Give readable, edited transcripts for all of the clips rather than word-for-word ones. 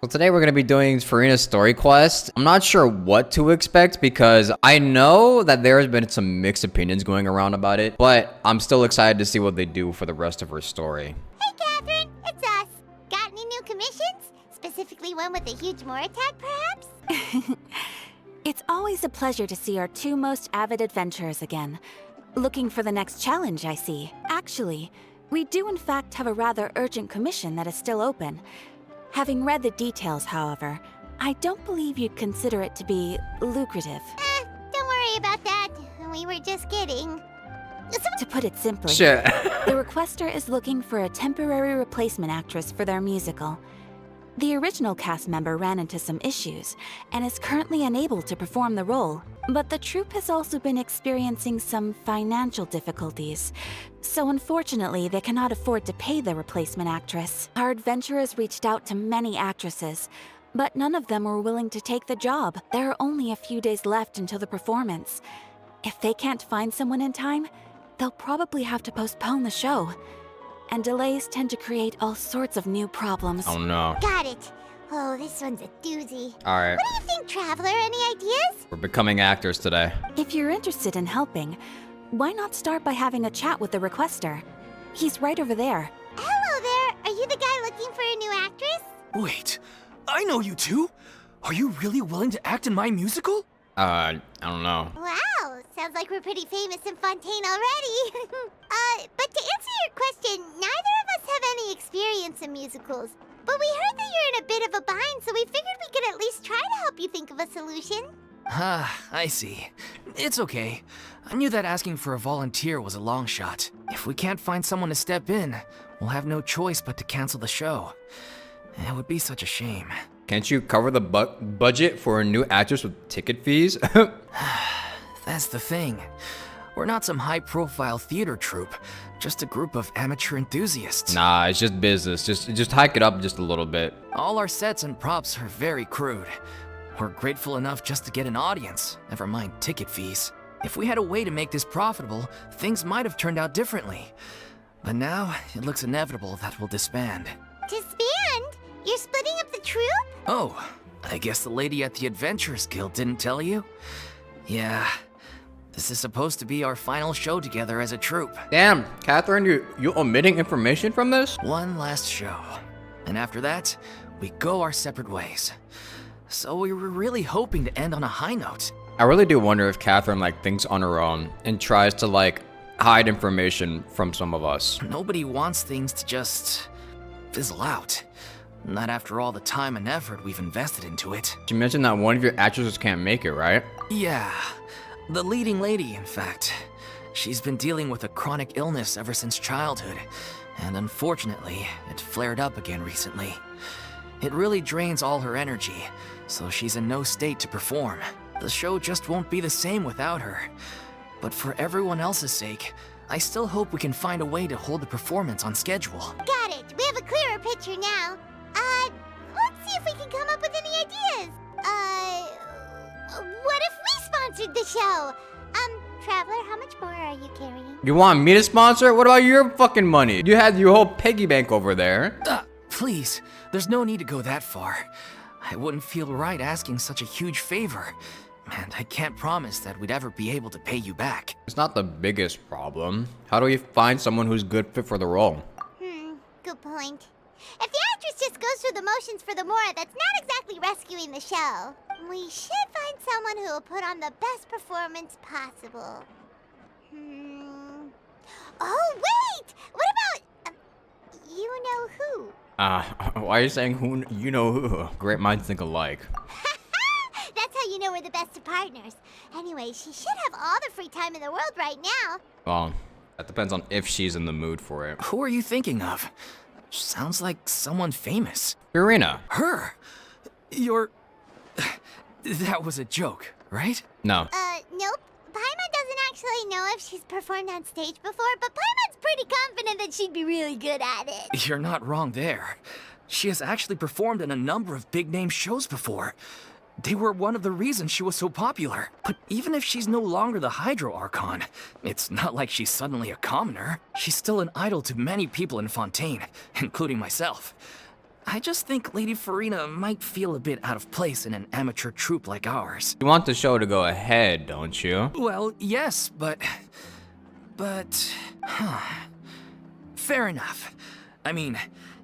So today we're going to be doing Furina's story quest. I'm not sure what to expect because I know that there has been some mixed opinions going around about it, but I'm still excited to see what they do for the rest of her story. Hey, Catherine, it's us. Got any new commissions? Specifically one with a huge more attack, perhaps? It's always a pleasure to see our two most avid adventurers again. Looking for the next challenge, I see. Actually, we do in fact have a rather urgent commission that is still open. Having read the details, however, I don't believe you'd consider it to be lucrative. Don't worry about that. We were just kidding. To put it simply, Shit. the requester is looking for a temporary replacement actress for their musical. The original cast member ran into some issues and is currently unable to perform the role. But the troupe has also been experiencing some financial difficulties. So unfortunately, they cannot afford to pay the replacement actress. Our adventurers reached out to many actresses, but none of them were willing to take the job. There are only a few days left until the performance. If they can't find someone in time, they'll probably have to postpone the show. And delays tend to create all sorts of new problems. Oh no. Got it. Oh, this one's a doozy. Alright, What do you think, Traveler? Any ideas? we're becoming actors today. If you're interested in helping, why not start by having a chat with the requester? He's right over there. Hello there. Are you the guy looking for a new actress? Wait, I know you two. Are you really willing to act in my musical? I don't know. Wow, sounds like we're pretty famous in Fontaine already. But to answer your question, neither of us have any experience in musicals. But we heard that you're in a bit of a bind, so we figured we could at least try to help you think of a solution. Ah, I see. It's okay. I knew that asking for a volunteer was a long shot. If we can't find someone to step in, we'll have no choice but to cancel the show. It would be such a shame. Can't you cover the budget for a new actress with ticket fees? That's the thing. We're not some high-profile theater troupe, just a group of amateur enthusiasts. Nah, it's just business. Just hike it up just a little bit. All our sets and props are very crude. We're grateful enough just to get an audience, never mind ticket fees. If we had a way to make this profitable, things might have turned out differently. But now, it looks inevitable that we'll disband. Disband? You're splitting up the troupe? Oh, I guess the lady at the Adventurers Guild didn't tell you? Yeah, this is supposed to be our final show together as a troupe. Damn, Catherine, you omitting information from this? One last show. And after that, we go our separate ways. So we were really hoping to end on a high note. I really do wonder if Catherine thinks on her own and tries to hide information from some of us. Nobody wants things to just fizzle out. Not after all the time and effort we've invested into it. You mentioned that one of your actresses can't make it, right? Yeah, the leading lady, in fact. She's been dealing with a chronic illness ever since childhood, and unfortunately, it flared up again recently. It really drains all her energy, so she's in no state to perform. The show just won't be the same without her. But for everyone else's sake, I still hope we can find a way to hold the performance on schedule. Got it. We have a clearer picture now. Let's see if we can come up with any ideas. What if we sponsored the show? Traveler, how much more are you carrying? You want me to sponsor it? What about your fucking money? You had your whole piggy bank over there. Please, there's no need to go that far. I wouldn't feel right asking such a huge favor. And I can't promise that we'd ever be able to pay you back. It's not the biggest problem. How do we find someone who's good fit for the role? Good point. If the actress just goes through the motions for the Mora, that's not exactly rescuing the show. We should find someone who will put on the best performance possible. Oh, wait! What about... you know who? Why are you saying who? You know who? Great minds think alike. That's how you know we're the best of partners. Anyway, she should have all the free time in the world right now. Well, that depends on if she's in the mood for it. Who are you thinking of? Sounds like someone famous. Furina. Her? You're... That was a joke, right? No. Nope. Paimon doesn't actually know if she's performed on stage before, but Paimon's pretty confident that she'd be really good at it. You're not wrong there. She has actually performed in a number of big-name shows before. They were one of the reasons she was so popular. But even if she's no longer the Hydro Archon, it's not like she's suddenly a commoner. She's still an idol to many people in Fontaine, including myself. I just think Lady Furina might feel a bit out of place in an amateur troupe like ours. You want the show to go ahead, don't you? Well, yes, but... Fair enough. I mean,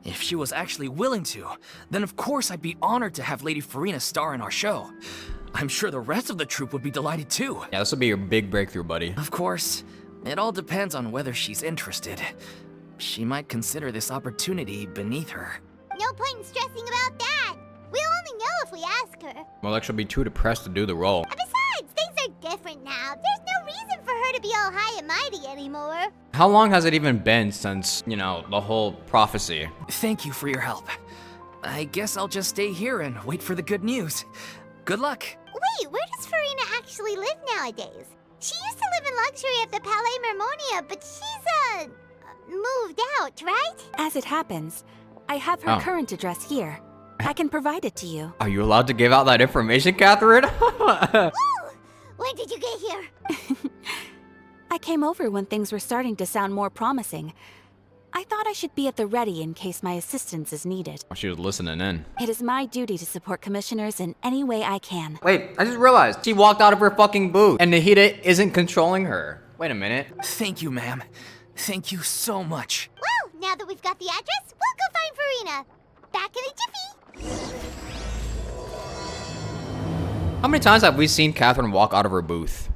if she was actually willing to, then of course I'd be honored to have Lady Furina star in our show. I'm sure the rest of the troupe would be delighted too. Yeah, this will be your big breakthrough, buddy. Of course, it all depends on whether she's interested. She might consider this opportunity beneath her. No point in stressing about that. We'll only know if we ask her. Well, like she'll be too depressed to do the role. And besides, things are different now. There's no reason for her to be all high and mighty anymore. How long has it even been since, you know, the whole prophecy? Thank you for your help. I guess I'll just stay here and wait for the good news. Good luck. Wait, where does Furina actually live nowadays? She used to live in luxury at the Palais Mermonia, but she's, moved out, right? As it happens, I have her current address here. I can provide it to you. Are you allowed to give out that information, Catherine? Woo! When did you get here? I came over when things were starting to sound more promising. I thought I should be at the ready in case my assistance is needed. She was listening in. It is my duty to support commissioners in any way I can. Wait, I just realized she walked out of her fucking booth and Nahida isn't controlling her. Wait a minute. Thank you, ma'am. Thank you so much. Well, now that we've got the address, we'll go find Furina. Back in a jiffy. How many times have we seen Catherine walk out of her booth?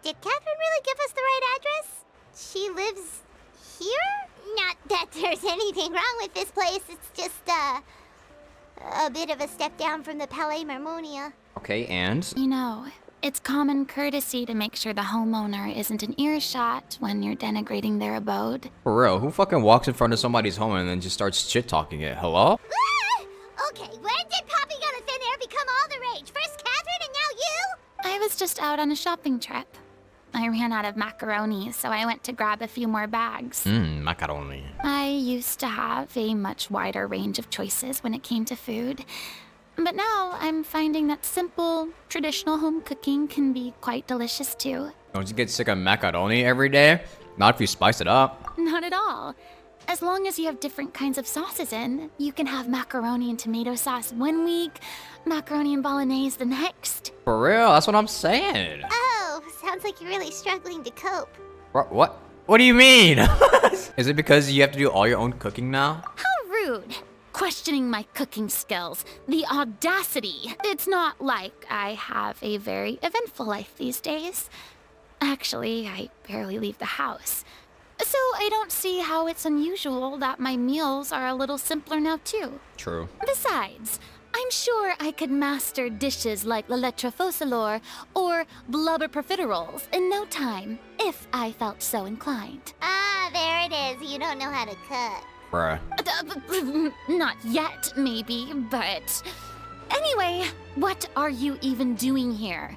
Did Catherine really give us the right address? She lives here? Not that there's anything wrong with this place. It's just, a bit of a step down from the Palais Mermonia. Okay, and? You know, it's common courtesy to make sure the homeowner isn't an earshot when you're denigrating their abode. For real, who fucking walks in front of somebody's home and then just starts shit-talking it? Hello? Ah! Okay, when did popping out of thin air become all the rage? First Catherine and now you? I was just out on a shopping trip. I ran out of macaroni, so I went to grab a few more bags. Macaroni. I used to have a much wider range of choices when it came to food. But now I'm finding that simple, traditional home cooking can be quite delicious too. Don't you get sick of macaroni every day? Not if you spice it up. Not at all. As long as you have different kinds of sauces in, you can have macaroni and tomato sauce one week, macaroni and bolognese the next. For real, that's what I'm saying. Oh, sounds like you're really struggling to cope. What? What do you mean? Is it because you have to do all your own cooking now? How rude. Questioning my cooking skills. The audacity. It's not like I have a very eventful life these days. Actually, I barely leave the house. So I don't see how it's unusual that my meals are a little simpler now too. True. Besides, I'm sure I could master dishes like la lettre focilor or blubber profiteroles in no time, if I felt so inclined. Ah, there it is. You don't know how to cook. Bruh. Not yet, maybe, but... Anyway, what are you even doing here?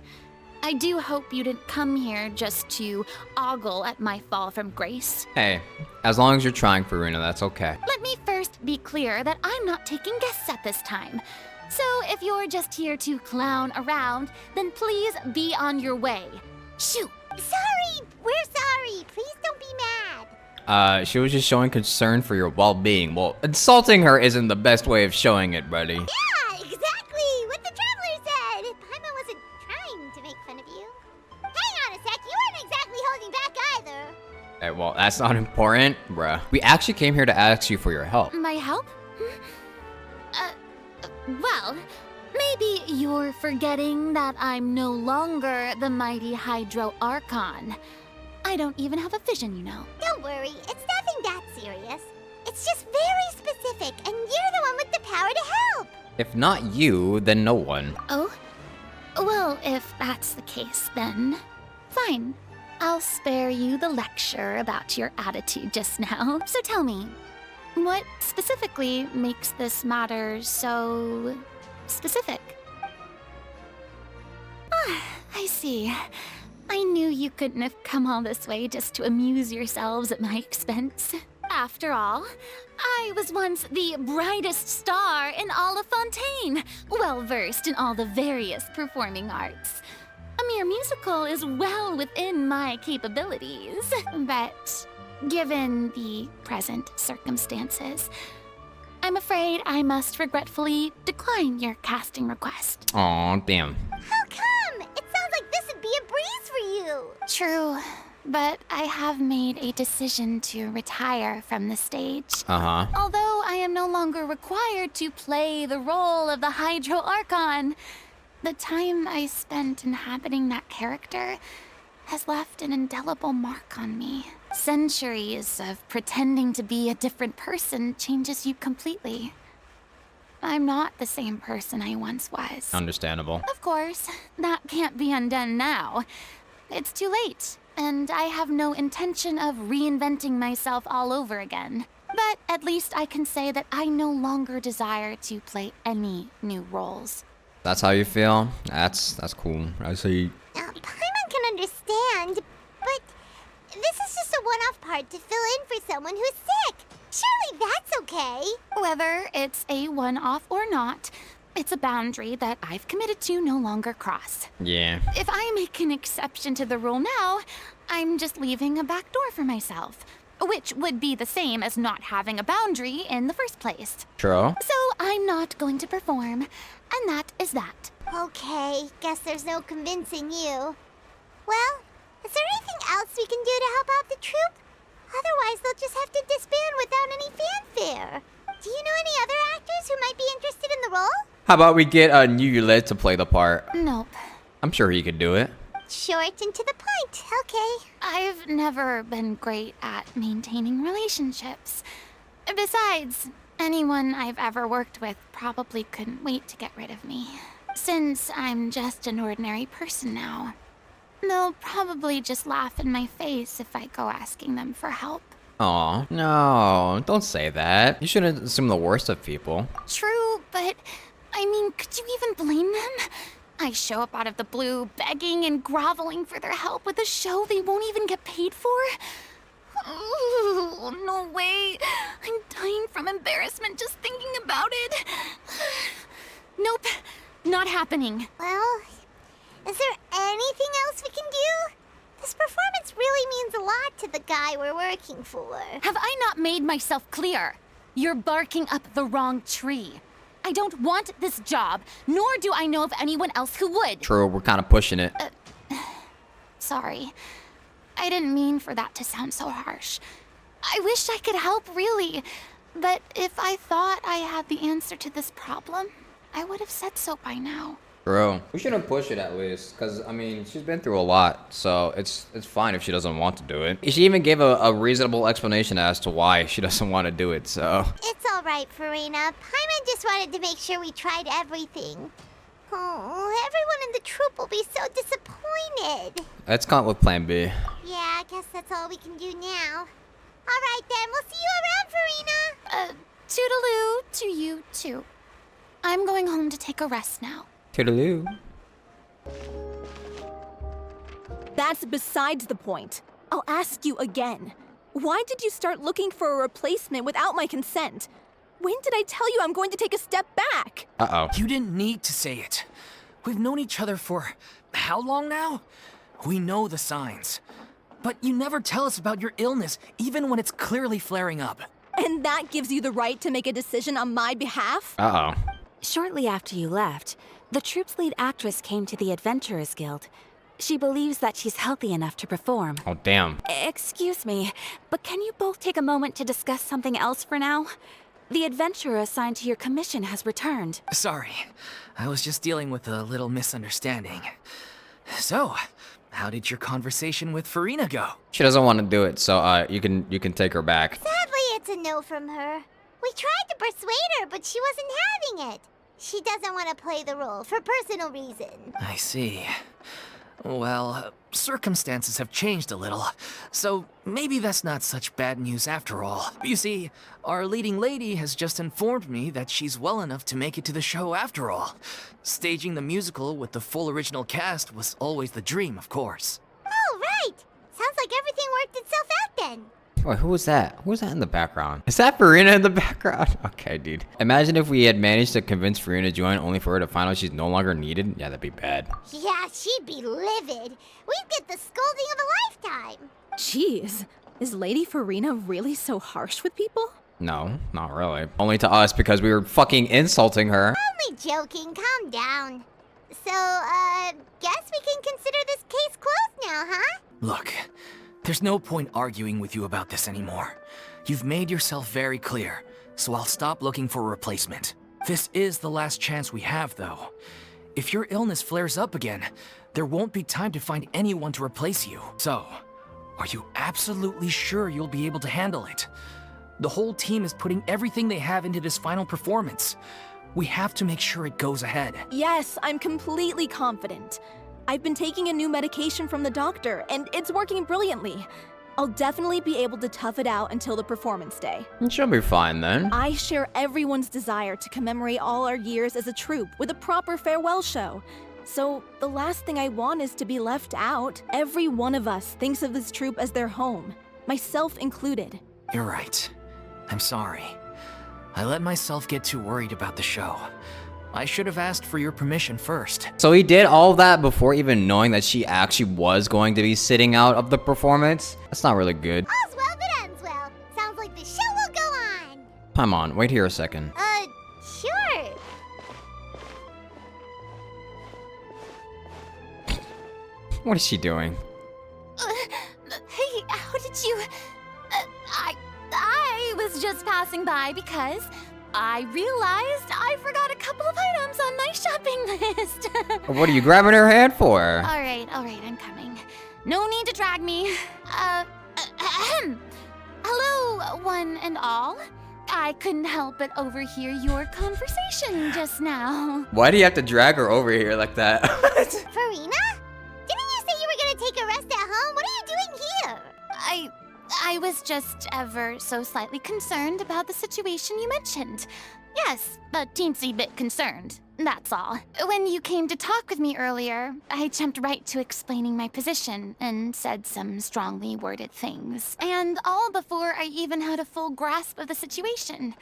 I do hope you didn't come here just to ogle at my fall from grace. Hey, as long as you're trying, Furina, that's okay. Let me first be clear that I'm not taking guests at this time. So if you're just here to clown around, then please be on your way. Shoot! Sorry! We're sorry! Please don't be mad! She was just showing concern for your well-being. Well, insulting her isn't the best way of showing it, buddy. Yeah, exactly! What the Traveler said! Paimon wasn't trying to make fun of you. Hang on a sec, you weren't exactly holding back either. Hey, well, that's not important, bruh. We actually came here to ask you for your help. My help? Well, maybe you're forgetting that I'm no longer the mighty Hydro Archon. I don't even have a vision, you know. Don't worry, it's nothing that serious. It's just very specific, and you're the one with the power to help. If not you, then no one. Oh? Well, if that's the case, then fine. I'll spare you the lecture about your attitude just now. So tell me, what specifically makes this matter so specific? Ah, I see. I knew you couldn't have come all this way just to amuse yourselves at my expense. After all, I was once the brightest star in all of Fontaine, well-versed in all the various performing arts. A mere musical is well within my capabilities, but given the present circumstances, I'm afraid I must regretfully decline your casting request. Aw, damn. How come? It sounds like this would be a breeze for you. True, but I have made a decision to retire from the stage. Uh-huh. Although I am no longer required to play the role of the Hydro Archon, the time I spent inhabiting that character has left an indelible mark on me. Centuries of pretending to be a different person changes you completely. I'm not the same person I once was. Understandable. Of course, that can't be undone now. It's too late, and I have no intention of reinventing myself all over again. But at least I can say that I no longer desire to play any new roles. That's how you feel? That's cool. I see. Now, Paimon can understand, but this is just a one-off part to fill in for someone who's sick. Surely that's okay. Whether it's a one-off or not, it's a boundary that I've committed to no longer cross. Yeah. If I make an exception to the rule now, I'm just leaving a back door for myself, which would be the same as not having a boundary in the first place. True. So I'm not going to perform, and that is that. Okay, guess there's no convincing you. Well, is there anything else we can do to help out the troupe? Otherwise, they'll just have to disband without any fanfare. Do you know any other actors who might be interested in the role? How about we get a new Yulet to play the part? Nope. I'm sure he could do it. Short and to the point, okay. I've never been great at maintaining relationships. Besides, anyone I've ever worked with probably couldn't wait to get rid of me. Since I'm just an ordinary person now, they'll probably just laugh in my face if I go asking them for help. Aw, no, don't say that. You shouldn't assume the worst of people. True, but I mean, could you even blame them? I show up out of the blue, begging and groveling for their help with a show they won't even get paid for? Oh, no way. I'm dying from embarrassment just thinking about it. Nope, not happening. Well, is there anything else we can do? This performance really means a lot to the guy we're working for. Have I not made myself clear? You're barking up the wrong tree. I don't want this job, nor do I know of anyone else who would. True, we're kind of pushing it. Sorry. I didn't mean for that to sound so harsh. I wish I could help, really. But if I thought I had the answer to this problem, I would have said so by now. True. We shouldn't push it at least, because, I mean, she's been through a lot, so it's fine if she doesn't want to do it. She even gave a reasonable explanation as to why she doesn't want to do it, so... It's alright, Furina. Paimon just wanted to make sure we tried everything. Oh, everyone in the troupe will be so disappointed. Let's come up with plan B. Yeah, I guess that's all we can do now. Alright then, we'll see you around, Furina. Toodaloo to you, too. I'm going home to take a rest now. Toodaloo. That's besides the point. I'll ask you again. Why did you start looking for a replacement without my consent? When did I tell you I'm going to take a step back? Uh-oh. You didn't need to say it. We've known each other for how long now? We know the signs. But you never tell us about your illness, even when it's clearly flaring up. And that gives you the right to make a decision on my behalf? Uh-oh. Shortly after you left, the troupe's lead actress came to the Adventurers Guild. She believes that she's healthy enough to perform. Oh, damn. Excuse me, but can you both take a moment to discuss something else for now? The adventurer assigned to your commission has returned. Sorry, I was just dealing with a little misunderstanding. So, how did your conversation with Furina go? She doesn't want to do it, so you can take her back. Sadly, it's a no from her. We tried to persuade her, but she wasn't having it. She doesn't want to play the role for personal reasons. I see. Well, circumstances have changed a little, so maybe that's not such bad news after all. You see, our leading lady has just informed me that she's well enough to make it to the show after all. Staging the musical with the full original cast was always the dream, of course. Oh, right. Sounds like everything worked itself out then. Wait, who was that? Who was that in the background? Is that Furina in the background? Okay, dude. Imagine if we had managed to convince Furina to join only for her to find out she's no longer needed. Yeah, that'd be bad. Yeah, she'd be livid. We'd get the scolding of a lifetime. Jeez, is Lady Furina really so harsh with people? No, not really. Only to us because we were fucking insulting her. Only joking, calm down. So, guess we can consider this case closed now, huh? Look, there's no point arguing with you about this anymore. You've made yourself very clear, so I'll stop looking for a replacement. This is the last chance we have, though. If your illness flares up again, there won't be time to find anyone to replace you. So, are you absolutely sure you'll be able to handle it? The whole team is putting everything they have into this final performance. We have to make sure it goes ahead. Yes, I'm completely confident. I've been taking a new medication from the doctor, and it's working brilliantly. I'll definitely be able to tough it out until the performance day. She'll be fine then. I share everyone's desire to commemorate all our years as a troupe with a proper farewell show. So, the last thing I want is to be left out. Every one of us thinks of this troupe as their home, myself included. You're right. I'm sorry. I let myself get too worried about the show. I should have asked for your permission first. So he did all that before even knowing that she actually was going to be sitting out of the performance? That's not really good. All's well that ends well. Sounds like the show will go on. Paimon, wait here a second. Sure. What is she doing? Hey, how did you... I was just passing by because I realized I forgot a couple of items on my shopping list. What are you grabbing her hand for? All right, I'm coming. No need to drag me. Hello, one and all. I couldn't help but overhear your conversation just now. Why do you have to drag her over here like that? Furina? Didn't you say you were gonna take a rest at home? What are you doing here? I was just ever so slightly concerned about the situation you mentioned. Yes, a teensy bit concerned, that's all. When you came to talk with me earlier, I jumped right to explaining my position and said some strongly worded things. And all before I even had a full grasp of the situation.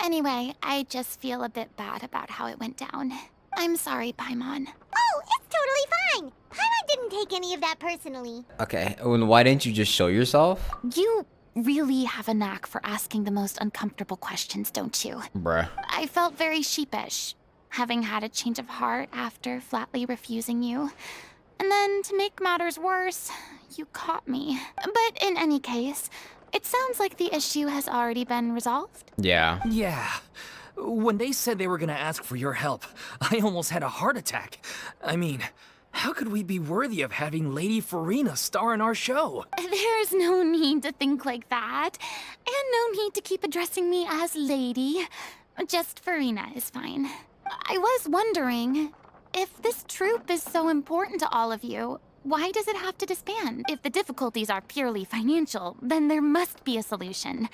Anyway, I just feel a bit bad about how it went down. I'm sorry, Paimon. Oh, it's totally fine. Paimon didn't take any of that personally. Okay, and why didn't you just show yourself? You really have a knack for asking the most uncomfortable questions, don't you? Bruh. I felt very sheepish, having had a change of heart after flatly refusing you. And then, to make matters worse, you caught me. But in any case, it sounds like the issue has already been resolved. Yeah. Yeah. When they said they were gonna ask for your help, I almost had a heart attack. I mean, how could we be worthy of having Lady Furina star in our show? There's no need to think like that. And no need to keep addressing me as lady. Just Furina is fine. I was wondering, if this troupe is so important to all of you, why does it have to disband? If the difficulties are purely financial, then there must be a solution.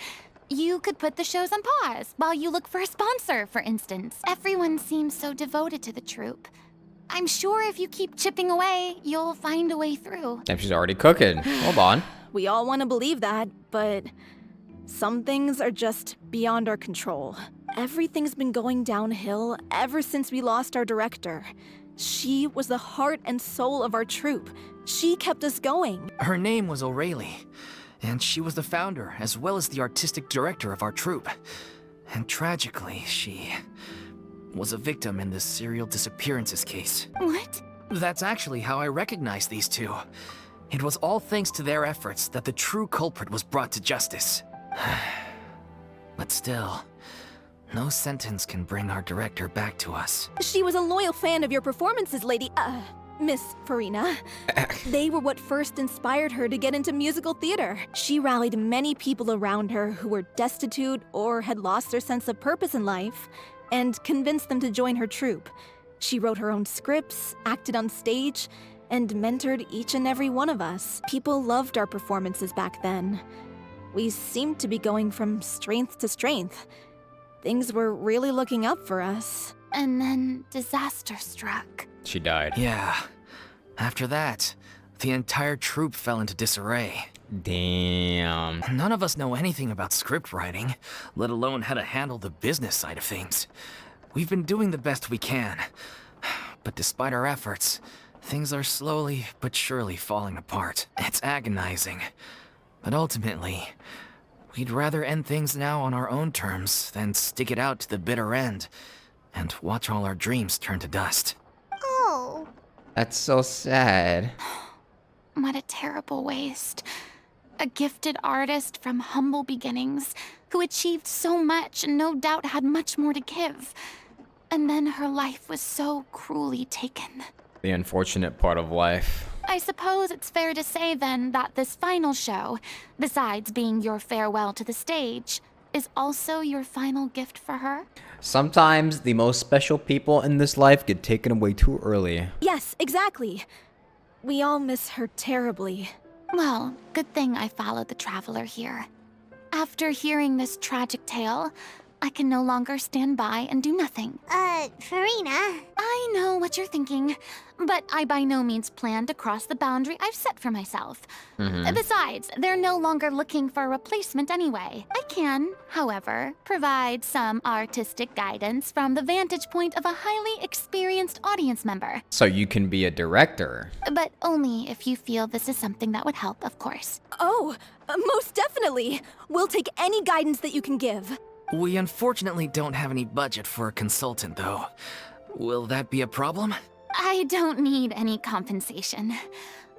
You could put the shows on pause while you look for a sponsor, for instance. Everyone seems so devoted to the troupe. I'm sure if you keep chipping away, you'll find a way through. Damn, she's already cooking. Hold on. We all want to believe that, but some things are just beyond our control. Everything's been going downhill ever since we lost our director. She was the heart and soul of our troupe. She kept us going. Her name was O'Reilly, and she was the founder as well as the artistic director of our troupe. And tragically, she was a victim in this serial disappearances case. What? That's actually how I recognized these two. It was all thanks to their efforts that the true culprit was brought to justice. But still, no sentence can bring our director back to us. She was a loyal fan of your performances, Miss Furina. They were what first inspired her to get into musical theater. She rallied many people around her who were destitute or had lost their sense of purpose in life, and convinced them to join her troupe. She wrote her own scripts, acted on stage, and mentored each and every one of us. People loved our performances back then. We seemed to be going from strength to strength. Things were really looking up for us. And then disaster struck. She died. Yeah. After that, the entire troupe fell into disarray. Damn. None of us know anything about script writing, let alone how to handle the business side of things. We've been doing the best we can. But despite our efforts, things are slowly but surely falling apart. It's agonizing. But ultimately, We'd rather end things now on our own terms than stick it out to the bitter end and watch all our dreams turn to dust. Oh. That's so sad. What a terrible waste. A gifted artist from humble beginnings who achieved so much and no doubt had much more to give. And then her life was so cruelly taken. The unfortunate part of life. I suppose it's fair to say then that this final show, besides being your farewell to the stage, is also your final gift for her? Sometimes the most special people in this life get taken away too early. Yes, exactly. We all miss her terribly. Well, good thing I followed the traveler here. After hearing this tragic tale, I can no longer stand by and do nothing. Furina. I know what you're thinking, but I by no means plan to cross the boundary I've set for myself. Besides, they're no longer looking for a replacement anyway. I can, however, provide some artistic guidance from the vantage point of a highly experienced audience member. So you can be a director. But only if you feel this is something that would help, of course. Oh, most definitely. We'll take any guidance that you can give. We unfortunately don't have any budget for a consultant, though. Will that be a problem? I don't need any compensation.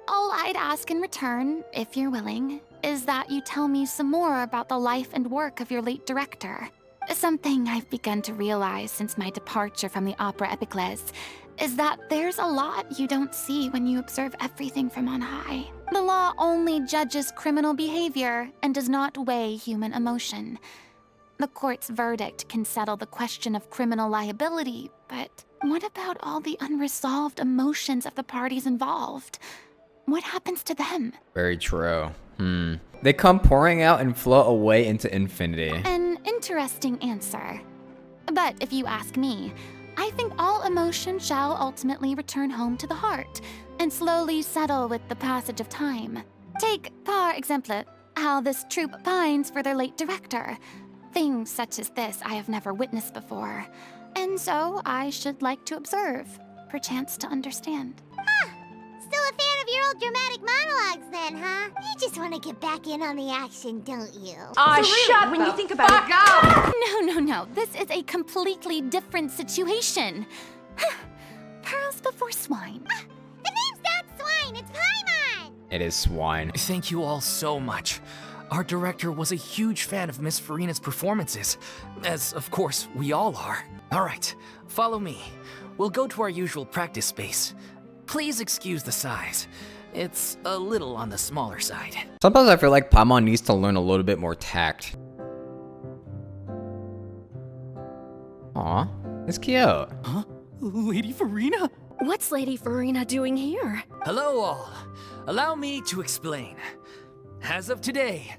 All I'd ask in return, if you're willing, is that you tell me some more about the life and work of your late director. Something I've begun to realize since my departure from the Opera Epiclese is that there's a lot you don't see when you observe everything from on high. The law only judges criminal behavior and does not weigh human emotion. The court's verdict can settle the question of criminal liability, but what about all the unresolved emotions of the parties involved? What happens to them? Very true. They come pouring out and flow away into infinity. An interesting answer. But if you ask me, I think all emotion shall ultimately return home to the heart and slowly settle with the passage of time. Take, par exemple, how this troupe pines for their late director. Things such as this I have never witnessed before, and so I should like to observe, perchance to understand. Still a fan of your old dramatic monologues then, huh? You just want to get back in on the action, don't you? Shut when you think about it. No. This is a completely different situation. Pearls before swine. The name's not Swine, it's Paimon! It is swine. Thank you all so much. Our director was a huge fan of Miss Furina's performances, as of course we all are. All right, follow me. We'll go to our usual practice space. Please excuse the size. It's a little on the smaller side. Sometimes I feel like Paimon needs to learn a little bit more tact. Aw, it's cute. Huh? Lady Furina? What's Lady Furina doing here? Hello all. Allow me to explain. As of today,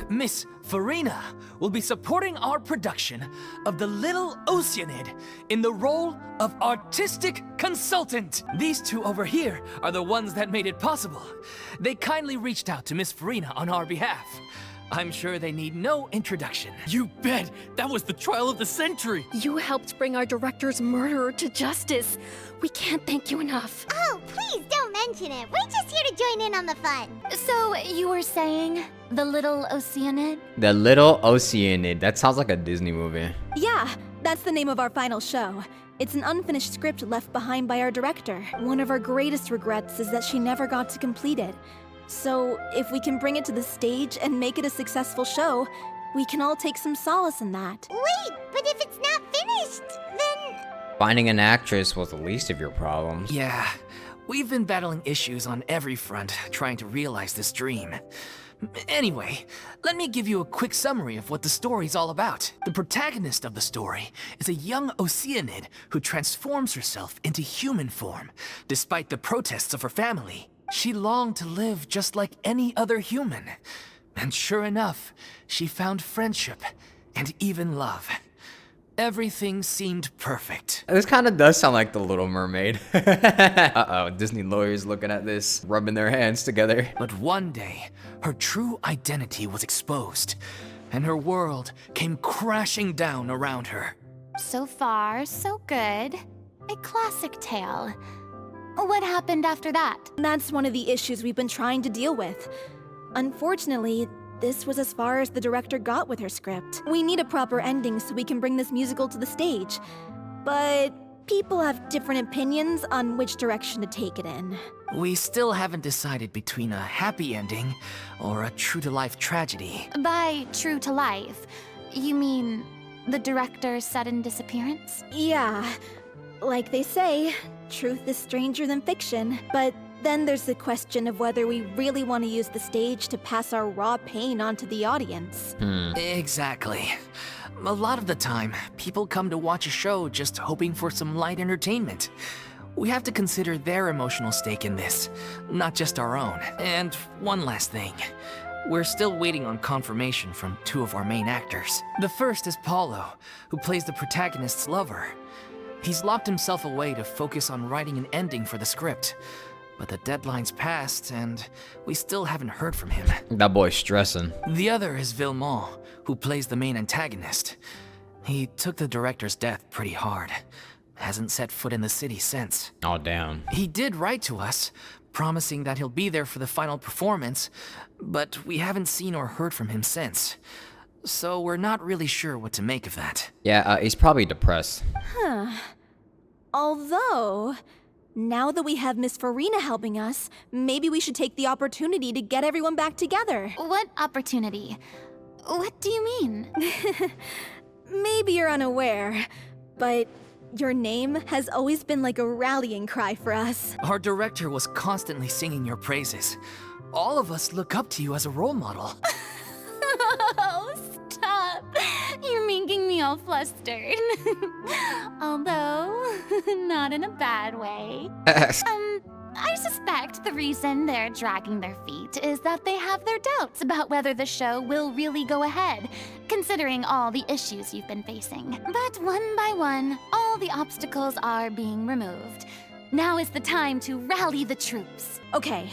Miss Furina will be supporting our production of The Little Oceanid in the role of artistic consultant. These two over here are the ones that made it possible. They kindly reached out to Miss Furina on our behalf. I'm sure they need no introduction. You bet! That was the trial of the century! You helped bring our director's murderer to justice. We can't thank you enough. Oh, please don't mention it. We're just here to join in on the fun. So you were saying The Little Oceanid? The Little Oceanid. That sounds like a Disney movie. Yeah, that's the name of our final show. It's an unfinished script left behind by our director. One of our greatest regrets is that she never got to complete it. So, if we can bring it to the stage and make it a successful show, we can all take some solace in that. Wait, but if it's not finished, then... Finding an actress was the least of your problems. Yeah, we've been battling issues on every front trying to realize this dream. Anyway, let me give you a quick summary of what the story's all about. The protagonist of the story is a young Oceanid who transforms herself into human form, despite the protests of her family. She longed to live just like any other human. And sure enough, she found friendship and even love. Everything seemed perfect. This kind of does sound like The Little Mermaid. Uh-oh, Disney lawyers looking at this, rubbing their hands together. But one day, her true identity was exposed, and her world came crashing down around her. So far, so good. A classic tale. What happened after that? That's one of the issues we've been trying to deal with. Unfortunately, this was as far as the director got with her script. We need a proper ending so we can bring this musical to the stage. But people have different opinions on which direction to take it in. We still haven't decided between a happy ending or a true-to-life tragedy. By true to life, you mean the director's sudden disappearance? Yeah, like they say, truth is stranger than fiction. But then there's the question of whether we really want to use the stage to pass our raw pain onto the audience. Exactly. A lot of the time, people come to watch a show just hoping for some light entertainment. We have to consider their emotional stake in this, not just our own. And one last thing. We're still waiting on confirmation from 2 of our main actors. The first is Paulo, who plays the protagonist's lover. He's locked himself away to focus on writing an ending for the script. But the deadline's passed, and we still haven't heard from him. That boy's stressing. The other is Villemont, who plays the main antagonist. He took the director's death pretty hard. Hasn't set foot in the city since. Oh, damn. He did write to us, promising that he'll be there for the final performance, but we haven't seen or heard from him since. So we're not really sure what to make of that. Yeah, he's probably depressed. Although, now that we have Miss Furina helping us, maybe we should take the opportunity to get everyone back together. What opportunity? What do you mean? Maybe you're unaware, but your name has always been like a rallying cry for us. Our director was constantly singing your praises. All of us look up to you as a role model. Oh, stop. You're making me all flustered. Although, not in a bad way. I suspect the reason they're dragging their feet is that they have their doubts about whether the show will really go ahead, considering all the issues you've been facing. But one by one, all the obstacles are being removed. Now is the time to rally the troops. Okay,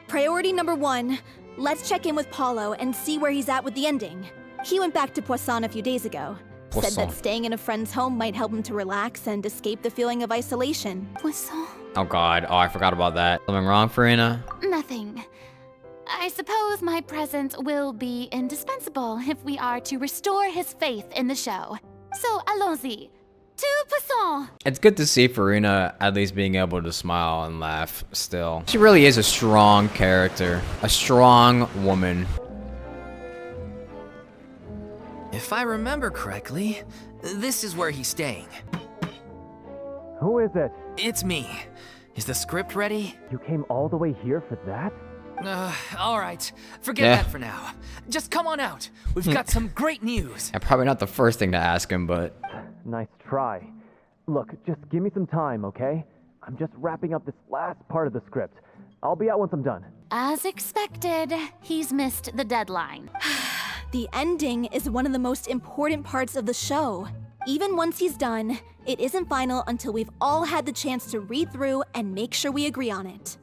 priority number 1, let's check in with Paulo and see where he's at with the ending. He went back to Poisson a few days ago. Said Poisson. that staying in a friend's home might help him to relax and escape the feeling of isolation. Poisson? Oh, God. Oh, I forgot about that. Something wrong, Furina? Nothing. I suppose my presence will be indispensable if we are to restore his faith in the show. So, allons-y. To Poisson! It's good to see Furina at least being able to smile and laugh still. She really is a strong character. A strong woman. If I remember correctly, this is where he's staying. Who is it? It's me. Is the script ready? You came all the way here for that? Alright. Forget Yeah. that for now. Just come on out. We've got some great news. And probably not the first thing to ask him, but... Nice try. Look, just give me some time, okay? I'm just wrapping up this last part of the script. I'll be out once I'm done. As expected, he's missed the deadline. The ending is one of the most important parts of the show. Even once he's done, it isn't final until we've all had the chance to read through and make sure we agree on it.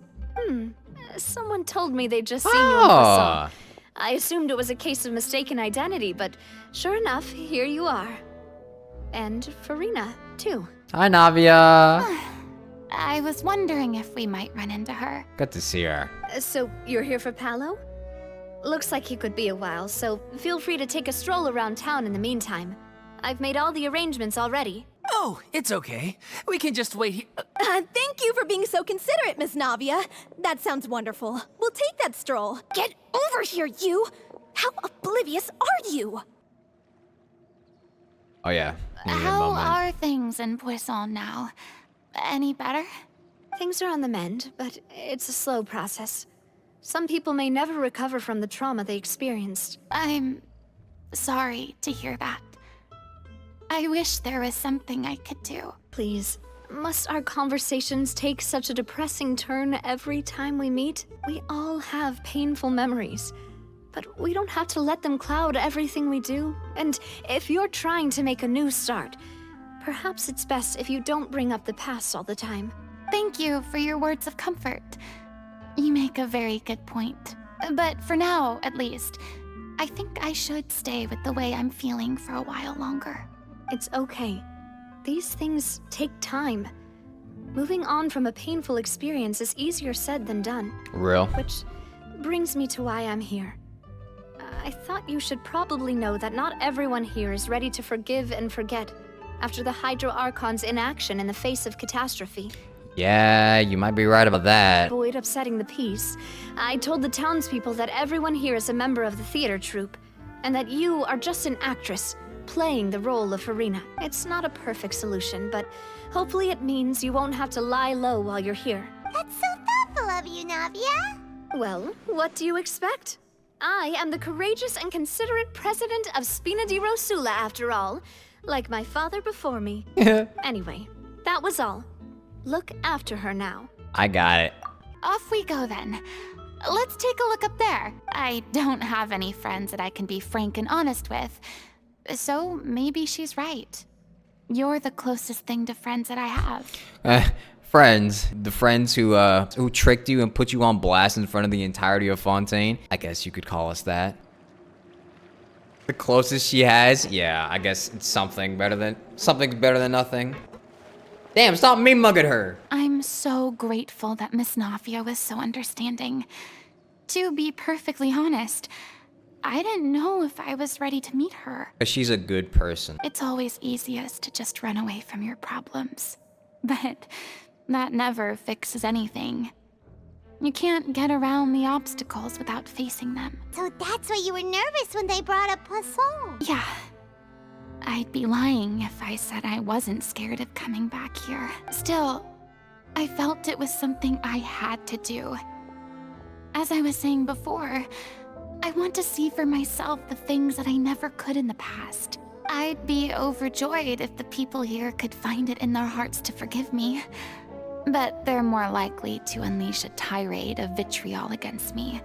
Someone told me they'd just seen you in Oh. Poisson. I assumed it was a case of mistaken identity, but sure enough, here you are. And Furina, too. Hi, Navia. I was wondering if we might run into her. Good to see her. So, you're here for Paolo? Looks like he could be a while, so feel free to take a stroll around town in the meantime. I've made all the arrangements already. Oh, it's okay. We can just wait here. Thank you for being so considerate, Miss Navia. That sounds wonderful. We'll take that stroll. Get over here, you! How oblivious are you? Oh, yeah. Needed a How moment. are things in Poisson now? Any better? Things are on the mend, but it's a slow process. Some people may never recover from the trauma they experienced. I'm sorry to hear that. I wish there was something I could do. Please, must our conversations take such a depressing turn every time we meet? We all have painful memories, but we don't have to let them cloud everything we do. And if you're trying to make a new start, perhaps it's best if you don't bring up the past all the time. Thank you for your words of comfort. You make a very good point. But for now, at least, I think I should stay with the way I'm feeling for a while longer. It's okay. These things take time. Moving on from a painful experience is easier said than done. Real. Which brings me to why I'm here. I thought you should probably know that not everyone here is ready to forgive and forget after the Hydro Archon's inaction in the face of catastrophe. Yeah, you might be right about that. Avoid upsetting the peace, I told the townspeople that everyone here is a member of the theater troupe, and that you are just an actress playing the role of Furina. It's not a perfect solution, but hopefully it means you won't have to lie low while you're here. That's so thoughtful of you, Navia. Well, what do you expect? I am the courageous and considerate president of Spina di Rosula, after all, like my father before me. Anyway, that was all. Look after her now. I got it. Off we go then. Let's take a look up there. I don't have any friends that I can be frank and honest with, so maybe she's right. You're the closest thing to friends that I have. Friends. The friends who tricked you and put you on blast in front of the entirety of Fontaine. I guess you could call us that. The closest she has? Yeah, I guess it's something's better than nothing. Damn, stop me mugging her. I'm so grateful that Miss Navia was so understanding. To be perfectly honest, I didn't know if I was ready to meet her. She's a good person. It's always easiest to just run away from your problems. But that never fixes anything. You can't get around the obstacles without facing them. So that's why you were nervous when they brought up Poisson. Yeah. I'd be lying if I said I wasn't scared of coming back here. Still, I felt it was something I had to do. As I was saying before, I want to see for myself the things that I never could in the past. I'd be overjoyed if the people here could find it in their hearts to forgive me. But they're more likely to unleash a tirade of vitriol against me,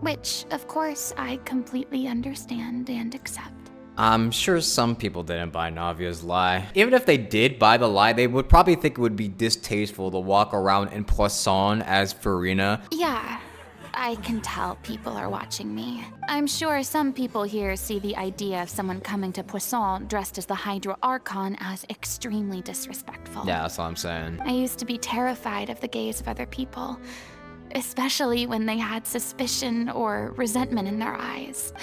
which, of course, I completely understand and accept. I'm sure some people didn't buy Navia's lie. Even if they did buy the lie, they would probably think it would be distasteful to walk around in Poisson as Furina. Yeah, I can tell people are watching me. I'm sure some people here see the idea of someone coming to Poisson dressed as the Hydro Archon as extremely disrespectful. Yeah, that's all I'm saying. I used to be terrified of the gaze of other people, especially when they had suspicion or resentment in their eyes.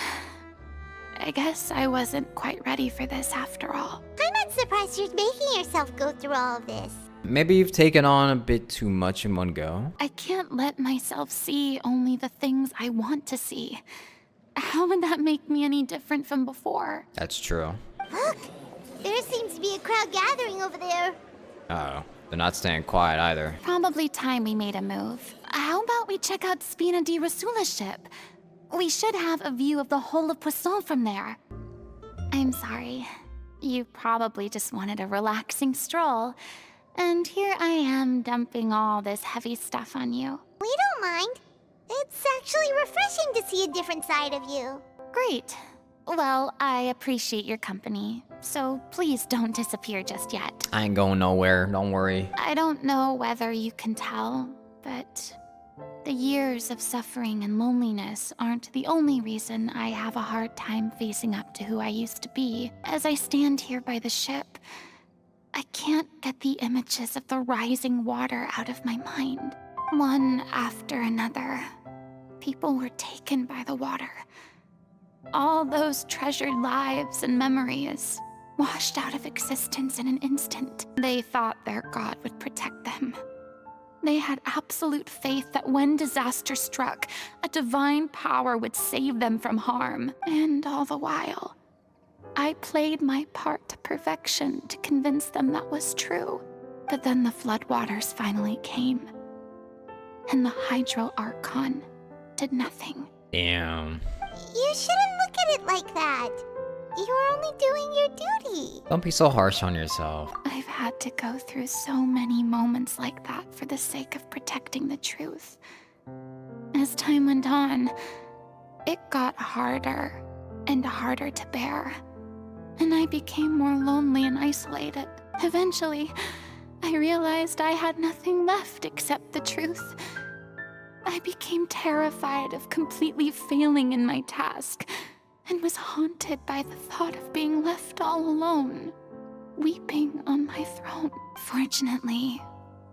I guess I wasn't quite ready for this after all. I'm not surprised you're making yourself go through all of this. Maybe you've taken on a bit too much in one go. I can't let myself see only the things I want to see. How would that make me any different from before? That's true. Look! There seems to be a crowd gathering over there. Uh-oh. They're not staying quiet either. Probably time we made a move. How about we check out Spina di Rosula's ship? We should have a view of the whole of Poisson from there. I'm sorry. You probably just wanted a relaxing stroll. And here I am dumping all this heavy stuff on you. We don't mind. It's actually refreshing to see a different side of you. Great. Well, I appreciate your company, so please don't disappear just yet. I ain't going nowhere, don't worry. I don't know whether you can tell, but the years of suffering and loneliness aren't the only reason I have a hard time facing up to who I used to be. As I stand here by the ship, I can't get the images of the rising water out of my mind. One after another, people were taken by the water. All those treasured lives and memories washed out of existence in an instant. They thought their god would protect them. They had absolute faith that when disaster struck, a divine power would save them from harm. And all the while, I played my part to perfection to convince them that was true. But then the floodwaters finally came, and the Hydro Archon did nothing. Damn. You shouldn't look at it like that. You're only doing your duty. Don't be so harsh on yourself. I've had to go through so many moments like that for the sake of protecting the truth. As time went on, it got harder and harder to bear, and I became more lonely and isolated. Eventually, I realized I had nothing left except the truth. I became terrified of completely failing in my task, and was haunted by the thought of being left all alone, weeping on my throne. Fortunately,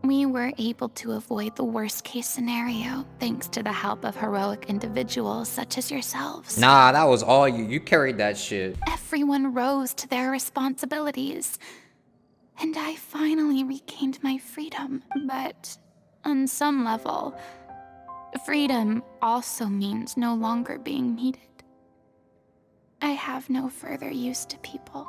We were able to avoid the worst-case scenario thanks to the help of heroic individuals such as yourselves. Nah, that was all you. You carried that shit. Everyone rose to their responsibilities. And I finally regained my freedom. But on some level, freedom also means no longer being needed. I have no further use to people.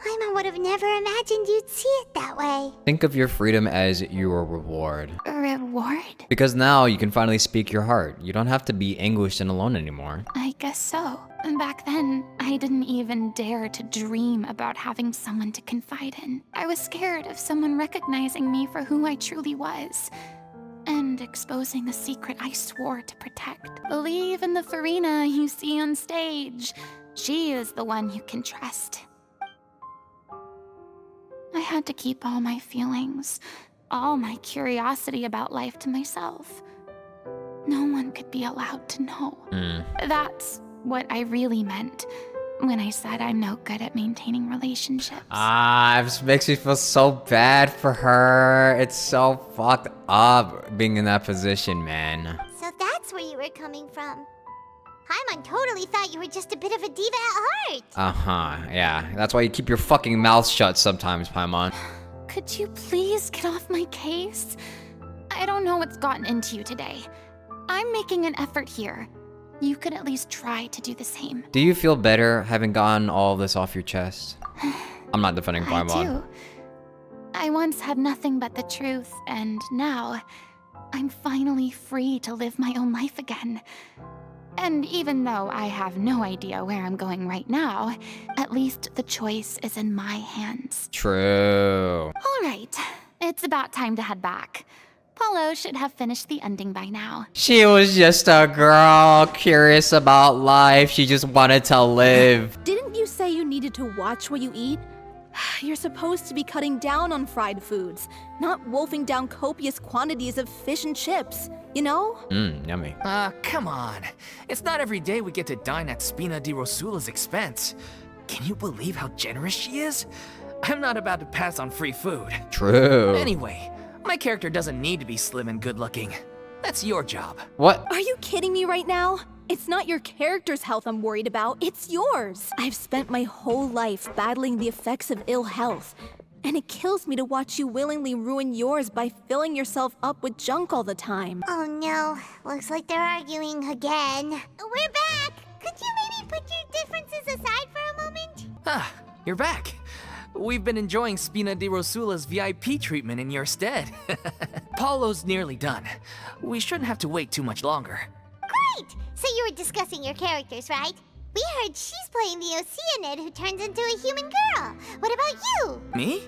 Paimon would have never imagined you'd see it that way. Think of your freedom as your reward. A reward? Because now you can finally speak your heart. You don't have to be anguished and alone anymore. I guess so. And back then, I didn't even dare to dream about having someone to confide in. I was scared of someone recognizing me for who I truly was. And exposing a secret I swore to protect. Believe in the Furina you see on stage. She is the one you can trust. I had to keep all my feelings, all my curiosity about life to myself. No one could be allowed to know. That's what I really meant when I said I'm no good at maintaining relationships. It makes me feel so bad for her. It's so fucked up being in that position, man. So that's where you were coming from. Paimon totally thought you were just a bit of a diva at heart. Yeah. That's why you keep your fucking mouth shut sometimes, Paimon. Could you please get off my case? I don't know what's gotten into you today. I'm making an effort here. You could at least try to do the same. Do you feel better having gotten all this off your chest? I'm not defending Paimon. I do. I once had nothing but the truth, and now I'm finally free to live my own life again. And even though I have no idea where I'm going right now, at least the choice is in my hands. True. All right, it's about time to head back. Paulo should have finished the ending by now. She was just a girl, curious about life. She just wanted to live. Didn't you say you needed to watch what you eat? You're supposed to be cutting down on fried foods, not wolfing down copious quantities of fish and chips, you know? Yummy. Come on. It's not every day we get to dine at Spina di Rosula's expense. Can you believe how generous she is? I'm not about to pass on free food. True. Anyway, my character doesn't need to be slim and good-looking. That's your job. What? Are you kidding me right now? It's not your character's health I'm worried about, it's yours. I've spent my whole life battling the effects of ill health, and it kills me to watch you willingly ruin yours by filling yourself up with junk all the time. Oh no, looks like they're arguing again. We're back! Could you maybe put your differences aside for a moment? You're back. We've been enjoying Spina di Rosula's VIP treatment in your stead. Paulo's nearly done. We shouldn't have to wait too much longer. Great! So you were discussing your characters, right? We heard she's playing the Oceanid who turns into a human girl. What about you? Me?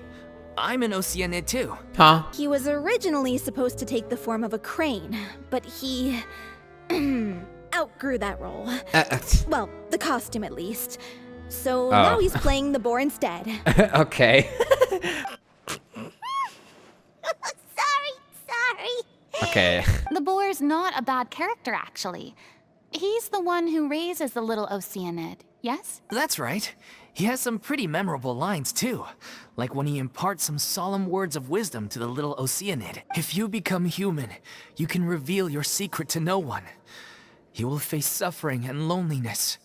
I'm an Oceanid too. Huh? He was originally supposed to take the form of a crane, but he outgrew that role. Well, the costume at least. So now he's playing the boar instead. Okay. Sorry. Okay. The boar's not a bad character, actually. He's the one who raises the little Oceanid, yes? That's right. He has some pretty memorable lines too. Like when he imparts some solemn words of wisdom to the little Oceanid. If you become human, you can reveal your secret to no one. You will face suffering and loneliness.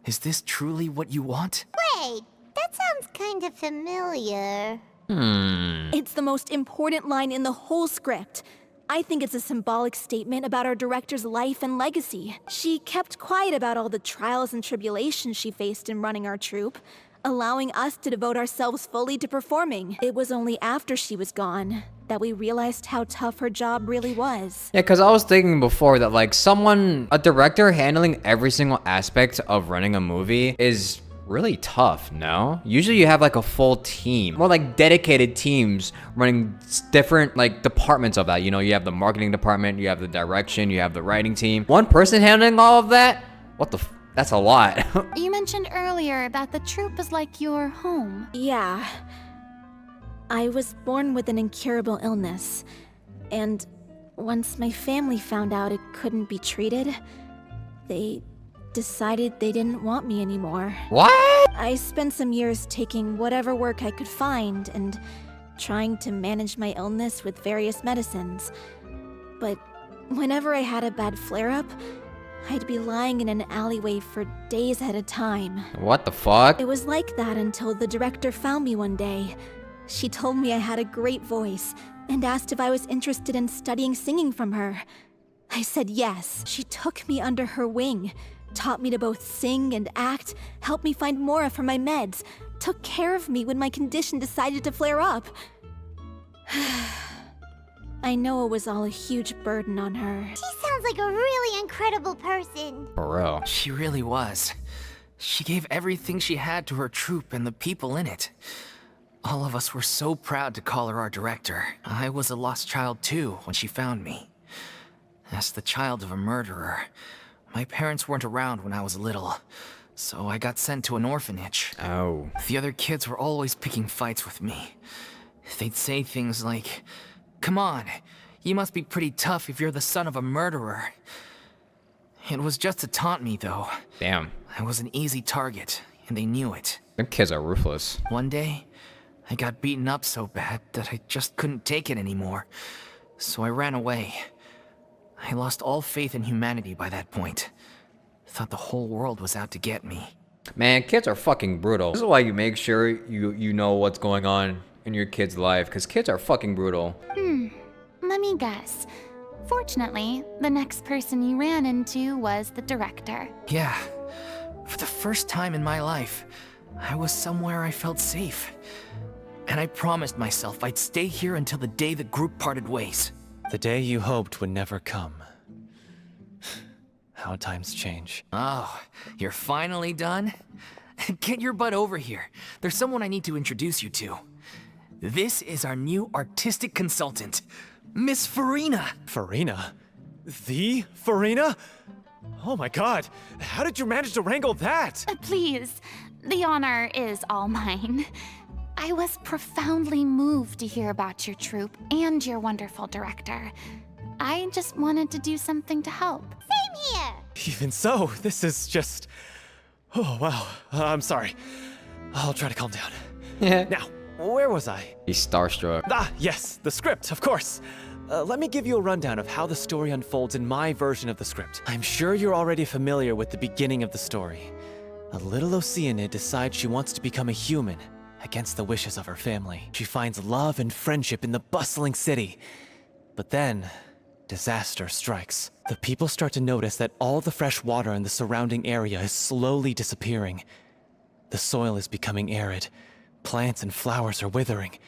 Is this truly what you want? Wait, that sounds kind of familiar. It's the most important line in the whole script. I think it's a symbolic statement about our director's life and legacy. She kept quiet about all the trials and tribulations she faced in running our troupe, allowing us to devote ourselves fully to performing. It was only after she was gone that we realized how tough her job really was. Yeah, because I was thinking before that, like, a director handling every single aspect of running a movie is really tough, no? Usually you have, like, a full team. More like dedicated teams running different, like, departments of that. You know, you have the marketing department, you have the direction, you have the writing team. One person handling all of that? What the that's a lot. You mentioned earlier that the troupe is like your home. Yeah. I was born with an incurable illness, and once my family found out it couldn't be treated, they decided they didn't want me anymore. What? I spent some years taking whatever work I could find and trying to manage my illness with various medicines. But whenever I had a bad flare-up, I'd be lying in an alleyway for days at a time. What the fuck? It was like that until the director found me one day. She told me I had a great voice and asked if I was interested in studying singing from her. I said yes. She took me under her wing, taught me to both sing and act, helped me find Mora for my meds, took care of me when my condition decided to flare up. I know it was all a huge burden on her. She sounds like a really incredible person. For real. She really was. She gave everything she had to her troupe and the people in it. All of us were so proud to call her our director. I was a lost child too when she found me. As the child of a murderer, my parents weren't around when I was little, so I got sent to an orphanage. Oh. The other kids were always picking fights with me. They'd say things like, "Come on, you must be pretty tough if you're the son of a murderer." It was just to taunt me, though. Damn. I was an easy target, and they knew it. Them kids are ruthless. One day, I got beaten up so bad that I just couldn't take it anymore, so I ran away. I lost all faith in humanity by that point. Thought the whole world was out to get me. Man, kids are fucking brutal. This is why you make sure you know what's going on in your kid's life, because kids are fucking brutal. Let me guess. Fortunately, the next person you ran into was the director. Yeah, for the first time in my life, I was somewhere I felt safe. And I promised myself I'd stay here until the day the group parted ways. The day you hoped would never come. How times change. Oh, you're finally done? Get your butt over here. There's someone I need to introduce you to. This is our new artistic consultant, Miss Furina. Furina? The Furina? Oh my god, how did you manage to wrangle that? Please, the honor is all mine. I was profoundly moved to hear about your troupe and your wonderful director. I just wanted to do something to help. Same here. Even so, this is just... Oh wow, I'm sorry. I'll try to calm down. Yeah. Now, where was I? He's starstruck. Ah, yes, the script, of course. Let me give you a rundown of how the story unfolds in my version of the script. I'm sure you're already familiar with the beginning of the story. A little Oceanid decides she wants to become a human, against the wishes of her family. She finds love and friendship in the bustling city. But then, disaster strikes. The people start to notice that all the fresh water in the surrounding area is slowly disappearing. The soil is becoming arid, plants and flowers are withering,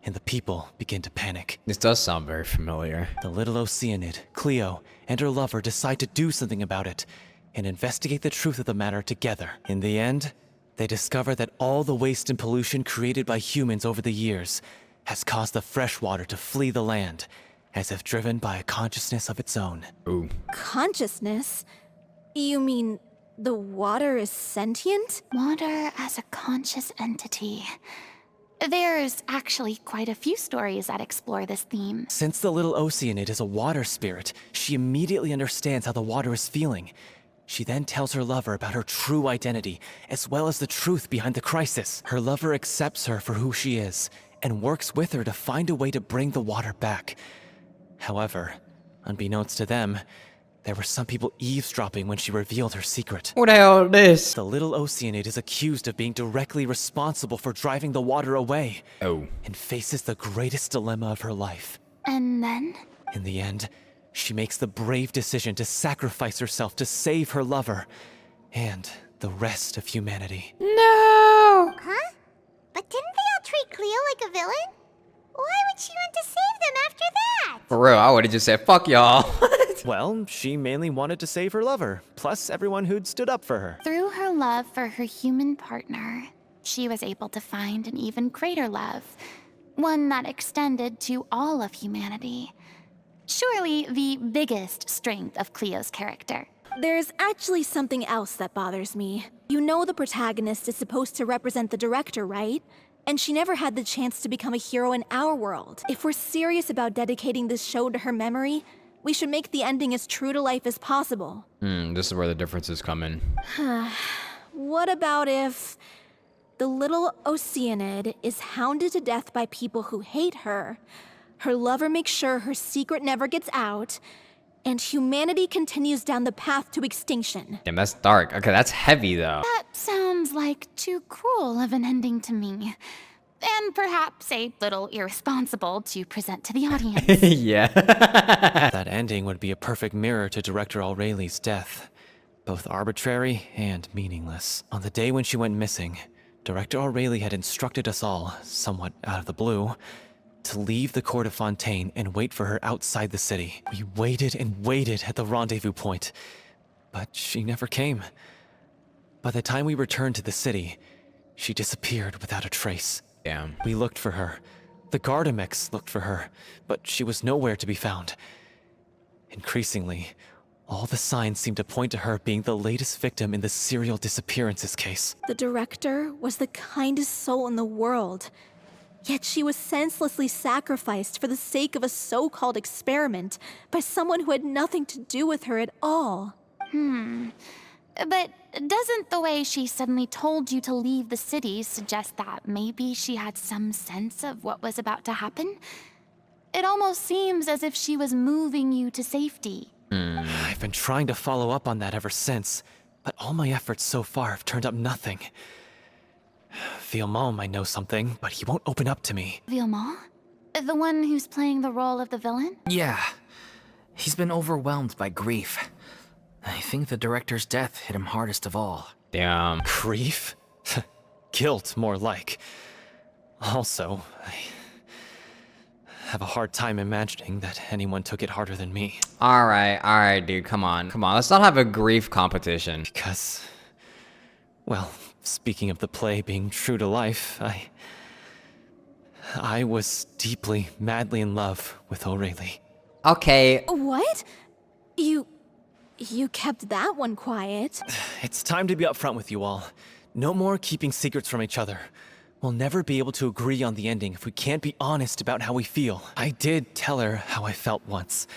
and the people begin to panic. This does sound very familiar. The little Oceanid, Cleo, and her lover decide to do something about it, and investigate the truth of the matter together. In the end, they discover that all the waste and pollution created by humans over the years has caused the fresh water to flee the land, as if driven by a consciousness of its own. Ooh. Consciousness? You mean the water is sentient? Water as a conscious entity. There's actually quite a few stories that explore this theme. Since the little Oceanid is a water spirit, she immediately understands how the water is feeling. She then tells her lover about her true identity, as well as the truth behind the crisis. Her lover accepts her for who she is, and works with her to find a way to bring the water back. However, unbeknownst to them, there were some people eavesdropping when she revealed her secret. What the hell is this? The little Oceanid is accused of being directly responsible for driving the water away, Oh. and faces the greatest dilemma of her life. And then? In the end, she makes the brave decision to sacrifice herself to save her lover and the rest of humanity. No! Huh? But didn't they all treat Cleo like a villain? Why would she want to save them after that? For real, I would have just said, fuck y'all. Well, she mainly wanted to save her lover, plus everyone who'd stood up for her. Through her love for her human partner, she was able to find an even greater love, one that extended to all of humanity. Surely the biggest strength of Cleo's character. There's actually something else that bothers me. You know the protagonist is supposed to represent the director, right? And she never had the chance to become a hero in our world. If we're serious about dedicating this show to her memory, we should make the ending as true to life as possible. This is where the differences come in. What about if The little Oceanid is hounded to death by people who hate her. Her lover makes sure her secret never gets out, and humanity continues down the path to extinction. Damn, that's dark. Okay, that's heavy though. That sounds like too cruel of an ending to me. And perhaps a little irresponsible to present to the audience. Yeah. That ending would be a perfect mirror to Director Aurelie's death. Both arbitrary and meaningless. On the day when she went missing, Director Aurelie had instructed us all, somewhat out of the blue, to leave the court of Fontaine and wait for her outside the city. We waited and waited at the rendezvous point, but she never came. By the time we returned to the city, she disappeared without a trace. Damn. We looked for her. The Gardamex looked for her, but she was nowhere to be found. Increasingly, all the signs seemed to point to her being the latest victim in the serial disappearances case. The director was the kindest soul in the world, yet she was senselessly sacrificed for the sake of a so-called experiment by someone who had nothing to do with her at all. But doesn't the way she suddenly told you to leave the city suggest that maybe she had some sense of what was about to happen? It almost seems as if she was moving you to safety. I've been trying to follow up on that ever since, but all my efforts so far have turned up nothing. Villemont might know something, but he won't open up to me. Villemont? The one who's playing the role of the villain? Yeah. He's been overwhelmed by grief. I think the director's death hit him hardest of all. Damn. Grief? Guilt, more like. Also, I have a hard time imagining that anyone took it harder than me. Alright, dude, come on. Let's not have a grief competition. Because, well, speaking of the play being true to life, I was deeply, madly in love with Aurelie. Okay. What? You kept that one quiet. It's time to be upfront with you all. No more keeping secrets from each other. We'll never be able to agree on the ending if we can't be honest about how we feel. I did tell her how I felt once,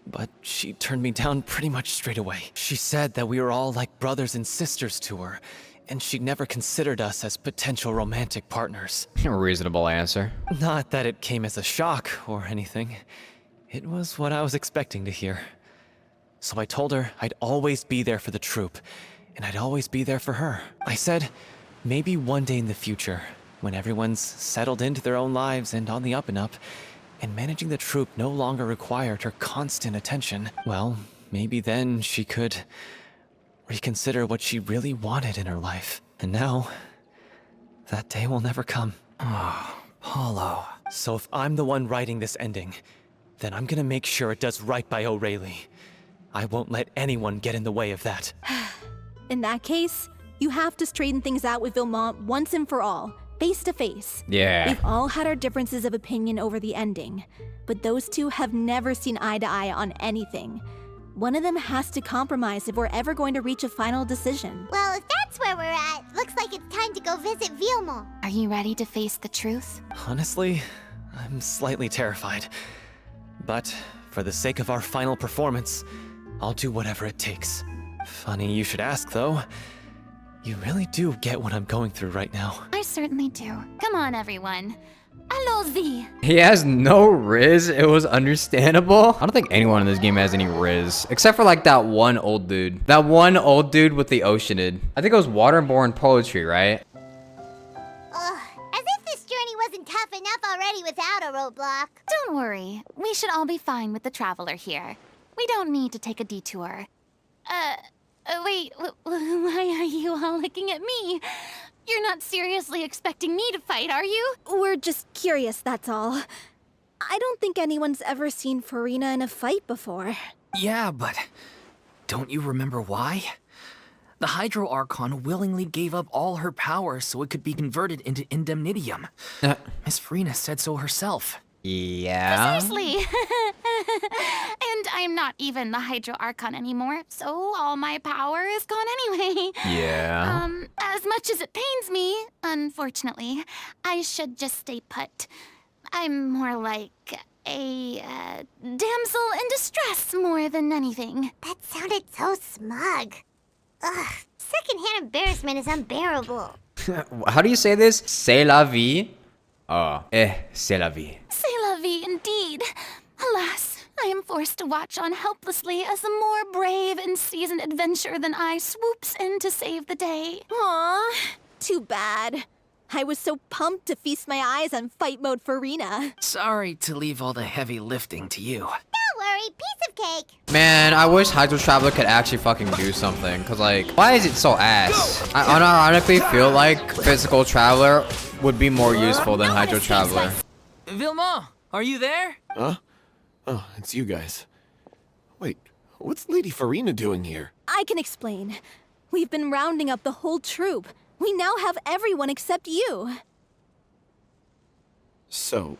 but she turned me down pretty much straight away. She said that we were all like brothers and sisters to her, and she never considered us as potential romantic partners. Reasonable answer. Not that it came as a shock or anything. It was what I was expecting to hear. So I told her I'd always be there for the troupe, and I'd always be there for her. I said, maybe one day in the future, when everyone's settled into their own lives and on the up and up, and managing the troupe no longer required her constant attention, well, maybe then she could reconsider what she really wanted in her life. And now, that day will never come. Oh, Paulo. So if I'm the one writing this ending, then I'm gonna make sure it does right by Aurelie. I won't let anyone get in the way of that. In that case, you have to straighten things out with Villemont once and for all, face to face. Yeah. We've all had our differences of opinion over the ending, but those two have never seen eye to eye on anything. One of them has to compromise if we're ever going to reach a final decision. Well, if that's where we're at, looks like it's time to go visit Villemont. Are you ready to face the truth? Honestly, I'm slightly terrified. But for the sake of our final performance, I'll do whatever it takes. Funny you should ask, though. You really do get what I'm going through right now. I certainly do. Come on, everyone. Allons-y. He has no riz. It was understandable. I don't think anyone in this game has any riz, except for like that one old dude. That one old dude with the Oceanid. I think it was Waterborne Poetry, right? Ugh, as if this journey wasn't tough enough already without a roadblock. Don't worry. We should all be fine with the traveler here. We don't need to take a detour. Wait, why are you all looking at me? You're not seriously expecting me to fight, are you? We're just curious, that's all. I don't think anyone's ever seen Furina in a fight before. Yeah, but don't you remember why? The Hydro Archon willingly gave up all her power so it could be converted into Indemnitium. Miss Furina said so herself. Yeah. Precisely. And I'm not even the Hydro Archon anymore, so all my power is gone anyway. Yeah. As much as it pains me, unfortunately, I should just stay put. I'm more like a damsel in distress more than anything. That sounded so smug. Ugh, secondhand embarrassment is unbearable. How do you say this? C'est la vie. Oh, c'est la vie. C'est la vie indeed. Alas, I am forced to watch on helplessly as a more brave and seasoned adventurer than I swoops in to save the day. Aw, too bad. I was so pumped to feast my eyes on fight mode Furina. Sorry to leave all the heavy lifting to you. Don't worry, piece of cake. Man, I wish Hydro Traveler could actually fucking do something. Cause like, why is it so ass? I unironically feel like Physical Traveler would be more useful than Hydro Traveler. Vilma, are you there? Huh? Oh, it's you guys. Wait, what's Lady Furina doing here? I can explain. We've been rounding up the whole troop. We now have everyone except you. So,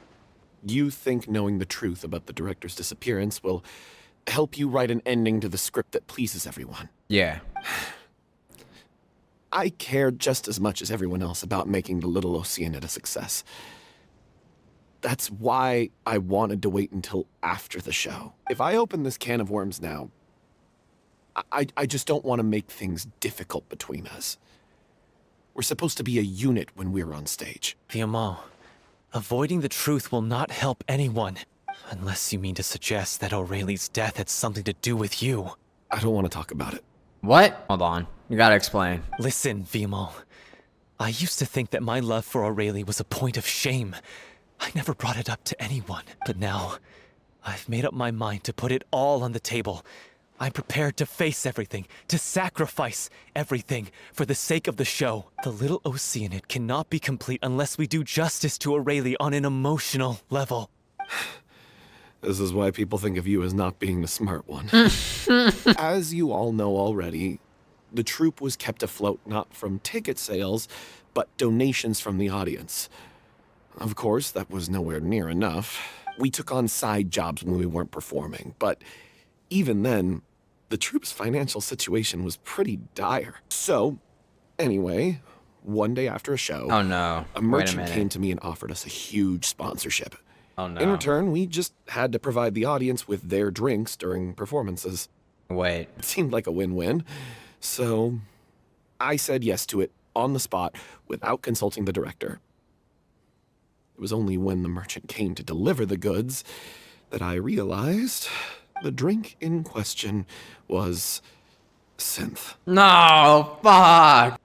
you think knowing the truth about the director's disappearance will help you write an ending to the script that pleases everyone? Yeah. I care just as much as everyone else about making the Little Oceanid a success. That's why I wanted to wait until after the show. If I open this can of worms now, I just don't want to make things difficult between us. We're supposed to be a unit when we're on stage. Vilma, avoiding the truth will not help anyone. Unless you mean to suggest that Aurelie's death had something to do with you. I don't want to talk about it. What? Hold on. You gotta explain. Listen, Vilma. I used to think that my love for Aurelie was a point of shame. I never brought it up to anyone. But now, I've made up my mind to put it all on the table. I'm prepared to face everything, to sacrifice everything for the sake of the show. The Little Oceanid cannot be complete unless we do justice to Aurelie on an emotional level. This is why people think of you as not being the smart one. As you all know already, the troupe was kept afloat not from ticket sales, but donations from the audience. Of course, that was nowhere near enough. We took on side jobs when we weren't performing, but even then, the troupe's financial situation was pretty dire. So, anyway, one day after a show, Oh no. a Wait merchant minute. came to me and offered us a huge sponsorship. Oh no. In return, we just had to provide the audience with their drinks during performances. Wait. It seemed like a win-win, so I said yes to it on the spot without consulting the director. It was only when the merchant came to deliver the goods that I realized the drink in question was synth. No, fuck.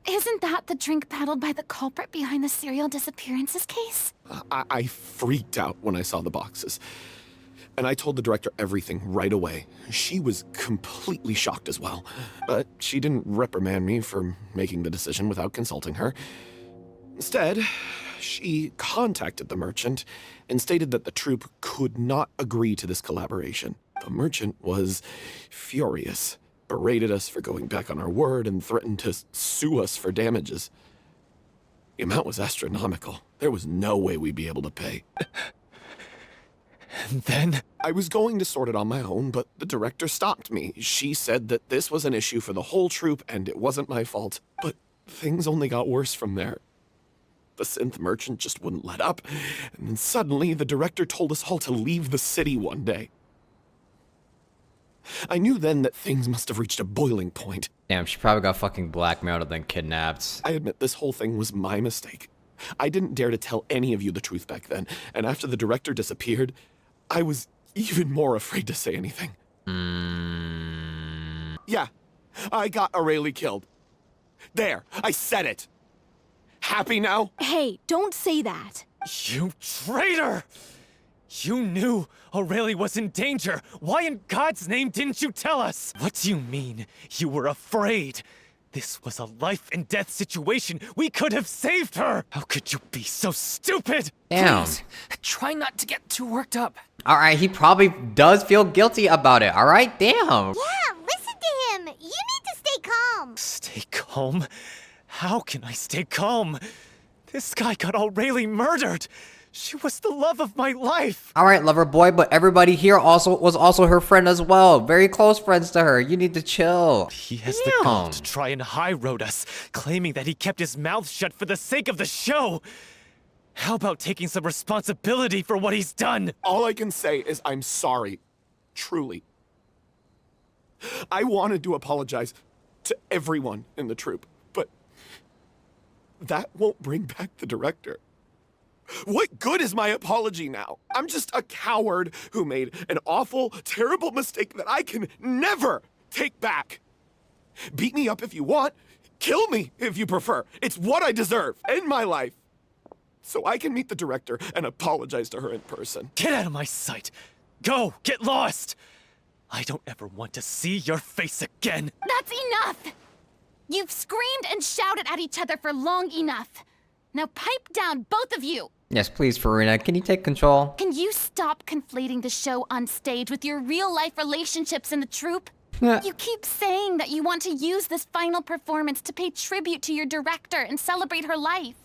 Isn't that the drink peddled by the culprit behind the serial disappearances case? I freaked out when I saw the boxes. And I told the director everything right away. She was completely shocked as well. But she didn't reprimand me for making the decision without consulting her. Instead, she contacted the merchant and stated that the troupe could not agree to this collaboration. The merchant was furious, berated us for going back on our word, and threatened to sue us for damages. The amount was astronomical. There was no way we'd be able to pay. And then? I was going to sort it on my own, but the director stopped me. She said that this was an issue for the whole troupe and it wasn't my fault. But things only got worse from there. The synth merchant just wouldn't let up, and then suddenly the director told us all to leave the city one day. I knew then that things must have reached a boiling point. Damn, she probably got fucking blackmailed and then kidnapped. I admit this whole thing was my mistake. I didn't dare to tell any of you the truth back then, and after the director disappeared, I was even more afraid to say anything. Yeah, I got Aurelie killed. There, I said it. Happy now? Hey, don't say that. You traitor! You knew Aurelie was in danger. Why in God's name didn't you tell us? What do you mean you were afraid? This was a life and death situation. We could have saved her. How could you be so stupid? Damn. Please, try not to get too worked up. Alright, he probably does feel guilty about it. Alright, damn. Yeah, listen to him. You need to stay calm. Stay calm? How can I stay calm? This guy got Aurelie murdered. She was the love of my life. Alright, lover boy, but everybody here was also her friend as well. Very close friends to her. You need to chill. He has the gall to try and high-road us, claiming that he kept his mouth shut for the sake of the show. How about taking some responsibility for what he's done? All I can say is I'm sorry. Truly. I wanted to apologize to everyone in the troupe, but that won't bring back the director. What good is my apology now? I'm just a coward who made an awful, terrible mistake that I can never take back. Beat me up if you want. Kill me if you prefer. It's what I deserve in my life. So I can meet the director and apologize to her in person. Get out of my sight! Go! Get lost! I don't ever want to see your face again! That's enough! You've screamed and shouted at each other for long enough. Now pipe down, both of you! Yes, please, Furina, can you take control? Can you stop conflating the show on stage with your real-life relationships in the troupe? Yeah. You keep saying that you want to use this final performance to pay tribute to your director and celebrate her life.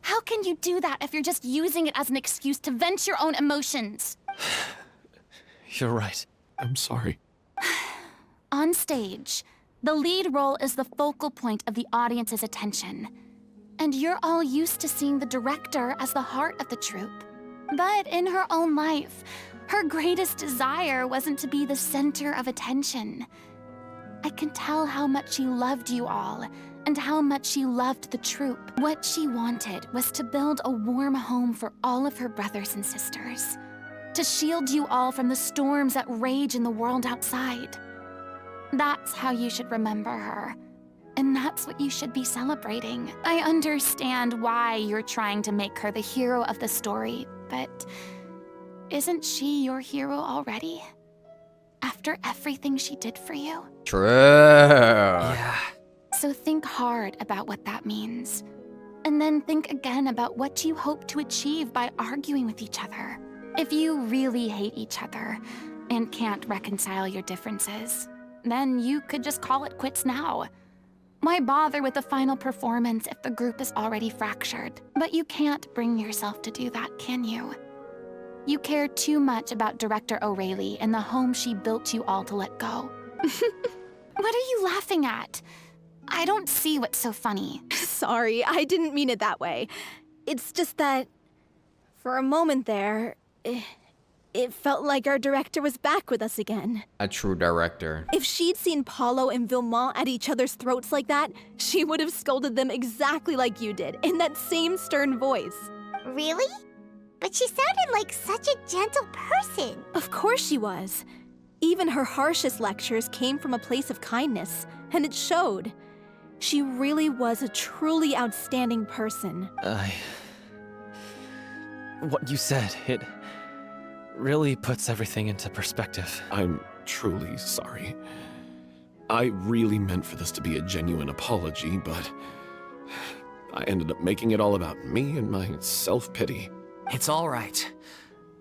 How can you do that if you're just using it as an excuse to vent your own emotions? You're right. I'm sorry. On stage, the lead role is the focal point of the audience's attention. And you're all used to seeing the director as the heart of the troupe. But in her own life, her greatest desire wasn't to be the center of attention. I can tell how much she loved you all, and how much she loved the troupe. What she wanted was to build a warm home for all of her brothers and sisters. To shield you all from the storms that rage in the world outside. That's how you should remember her. And that's what you should be celebrating. I understand why you're trying to make her the hero of the story, but isn't she your hero already? After everything she did for you? True. Yeah. So think hard about what that means. And then think again about what you hope to achieve by arguing with each other. If you really hate each other and can't reconcile your differences, then you could just call it quits now. Why bother with the final performance if the group is already fractured? But you can't bring yourself to do that, can you? You care too much about Director O'Reilly and the home she built you all to let go. What are you laughing at? I don't see what's so funny. Sorry, I didn't mean it that way. It's just that, for a moment there, it felt like our director was back with us again. A true director. If she'd seen Paulo and Vilmont at each other's throats like that, she would have scolded them exactly like you did, in that same stern voice. Really? But she sounded like such a gentle person. Of course she was. Even her harshest lectures came from a place of kindness, and it showed. She really was a truly outstanding person. What you said, it really puts everything into perspective. I'm truly sorry. I really meant for this to be a genuine apology, but I ended up making it all about me and my self-pity. It's all right.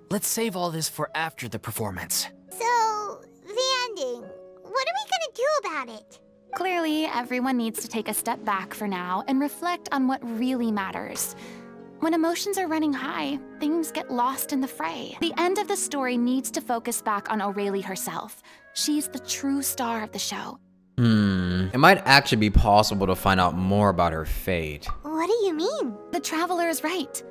Let's save all this for after the performance. So, the ending. What are we gonna do about it? Clearly, everyone needs to take a step back for now and reflect on what really matters. When emotions are running high, things get lost in the fray. The end of the story needs to focus back on O'Reilly herself. She's the true star of the show. It might actually be possible to find out more about her fate. What do you mean? The Traveler is right.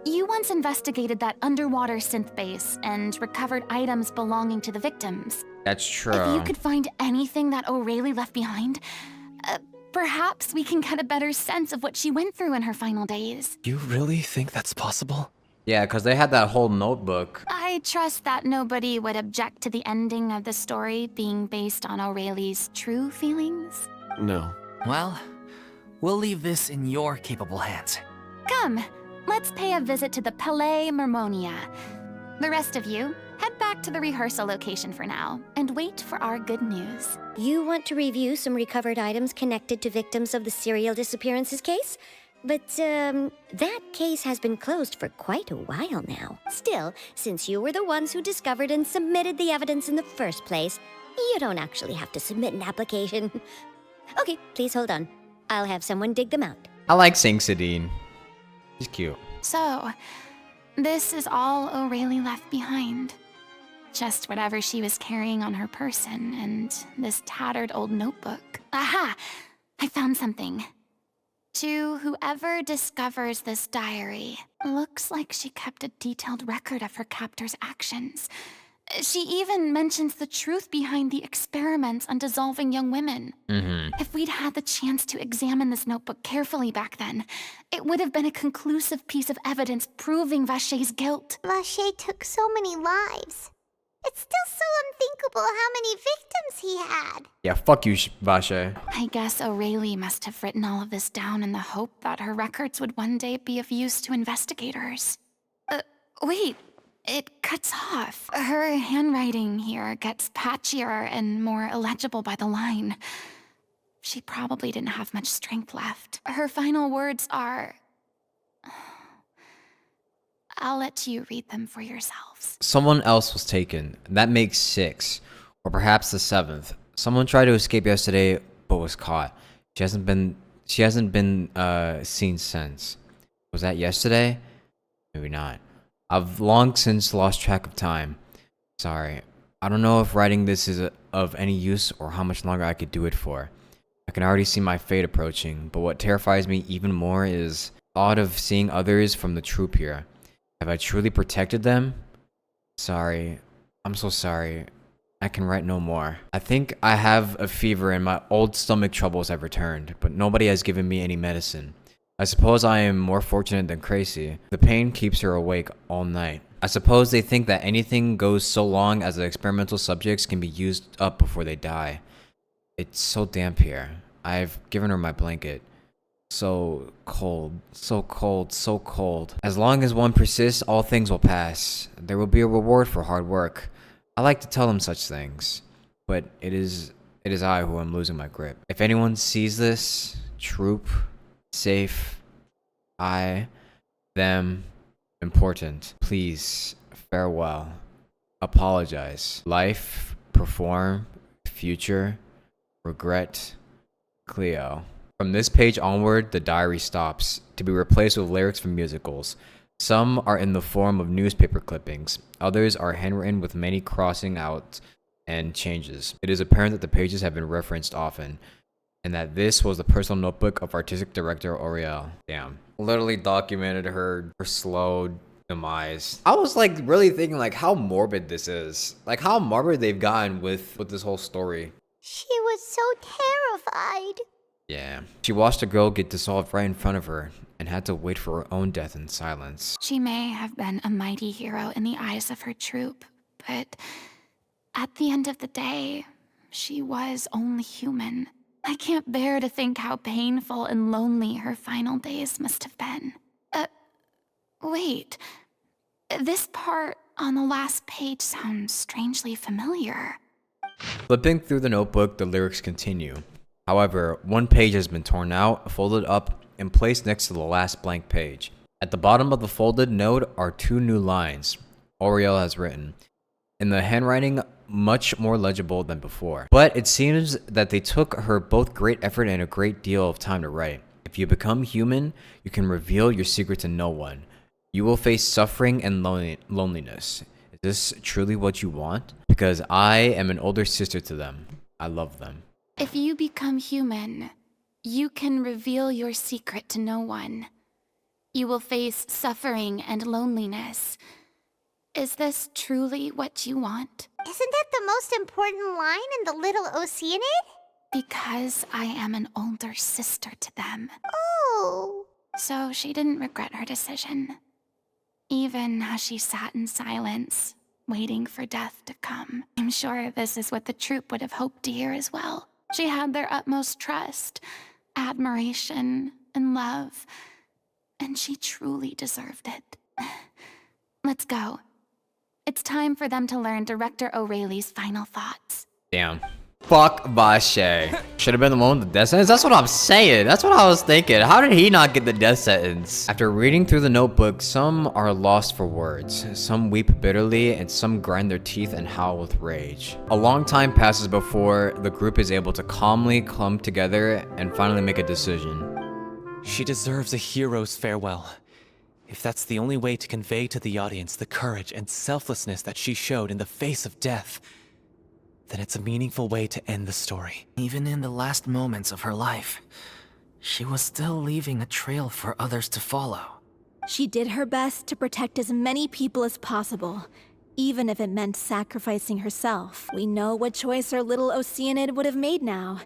You once investigated that underwater synth base and recovered items belonging to the victims. That's true. If you could find anything that O'Reilly left behind, perhaps we can get a better sense of what she went through in her final days. You really think that's possible? Yeah, because they had that whole notebook. I trust that nobody would object to the ending of the story being based on O'Reilly's true feelings. No. Well, we'll leave this in your capable hands. Come, let's pay a visit to the Palais Mermonia. The rest of you, head back to the rehearsal location for now, and wait for our good news. You want to review some recovered items connected to victims of the serial disappearances case? But, that case has been closed for quite a while now. Still, since you were the ones who discovered and submitted the evidence in the first place, you don't actually have to submit an application. Okay, please hold on. I'll have someone dig them out. I like seeing Sadine. She's cute. So, this is all O'Reilly left behind. Just whatever she was carrying on her person and this tattered old notebook. Aha! I found something. To whoever discovers this diary, looks like she kept a detailed record of her captor's actions. She even mentions the truth behind the experiments on dissolving young women. If we'd had the chance to examine this notebook carefully back then, it would have been a conclusive piece of evidence proving Vache's guilt. Vache took so many lives. It's still so unthinkable how many victims he had. Yeah, fuck you, Vache. I guess Aurelie must have written all of this down in the hope that her records would one day be of use to investigators. Wait, it cuts off. Her handwriting here gets patchier and more illegible by the line. She probably didn't have much strength left. Her final words are... I'll let you read them for yourselves. Someone else was taken. That makes 6. Or perhaps the 7th. Someone tried to escape yesterday, but was caught. She hasn't been seen since. Was that yesterday? Maybe not. I've long since lost track of time. Sorry. I don't know if writing this is of any use or how much longer I could do it for. I can already see my fate approaching, but what terrifies me even more is the thought of seeing others from the troop here. Have I truly protected them? Sorry. I'm so sorry. I can write no more. I think I have a fever and my old stomach troubles have returned, but nobody has given me any medicine. I suppose I am more fortunate than crazy. The pain keeps her awake all night. I suppose they think that anything goes so long as the experimental subjects can be used up before they die. It's so damp here. I've given her my blanket. So cold, so cold, so cold. As long as one persists, all things will pass. There will be a reward for hard work. I like to tell them such things, but it is I who am losing my grip. If anyone sees this, troop, safe, I, them, important, please, farewell, apologize, life, perform, future, regret, Cleo. From this page onward, the diary stops, to be replaced with lyrics from musicals. Some are in the form of newspaper clippings, others are handwritten with many crossing out and changes. It is apparent that the pages have been referenced often, and that this was the personal notebook of artistic director Auriel. Damn. Literally documented her slow demise. I was like really thinking like how morbid this is. Like how morbid they've gotten with this whole story. She was so terrified. Yeah. She watched a girl get dissolved right in front of her and had to wait for her own death in silence. She may have been a mighty hero in the eyes of her troop, but at the end of the day, she was only human. I can't bear to think how painful and lonely her final days must have been. Wait. This part on the last page sounds strangely familiar. Flipping through the notebook, the lyrics continue. However, one page has been torn out, folded up, and placed next to the last blank page. At the bottom of the folded note are 2 new lines Auriel has written, in the handwriting much more legible than before. But it seems that they took her both great effort and a great deal of time to write. If you become human, you can reveal your secret to no one. You will face suffering and loneliness. Is this truly what you want? Because I am an older sister to them. I love them. If you become human, you can reveal your secret to no one. You will face suffering and loneliness. Is this truly what you want? Isn't that the most important line in the Little Oceanid? Because I am an older sister to them. Oh. So she didn't regret her decision. Even as she sat in silence, waiting for death to come. I'm sure this is what the troop would have hoped to hear as well. She had their utmost trust, admiration, and love, and she truly deserved it. Let's go. It's time for them to learn Director Aurelie's final thoughts. Damn. Fuck Vache. Should have been the one with the death sentence? That's what I'm saying. That's what I was thinking. How did he not get the death sentence? After reading through the notebook, some are lost for words. Some weep bitterly, and some grind their teeth and howl with rage. A long time passes before the group is able to calmly come together and finally make a decision. She deserves a hero's farewell. If that's the only way to convey to the audience the courage and selflessness that she showed in the face of death, then it's a meaningful way to end the story. Even in the last moments of her life, she was still leaving a trail for others to follow. She did her best to protect as many people as possible, even if it meant sacrificing herself. We know what choice our little Oceanid would have made now.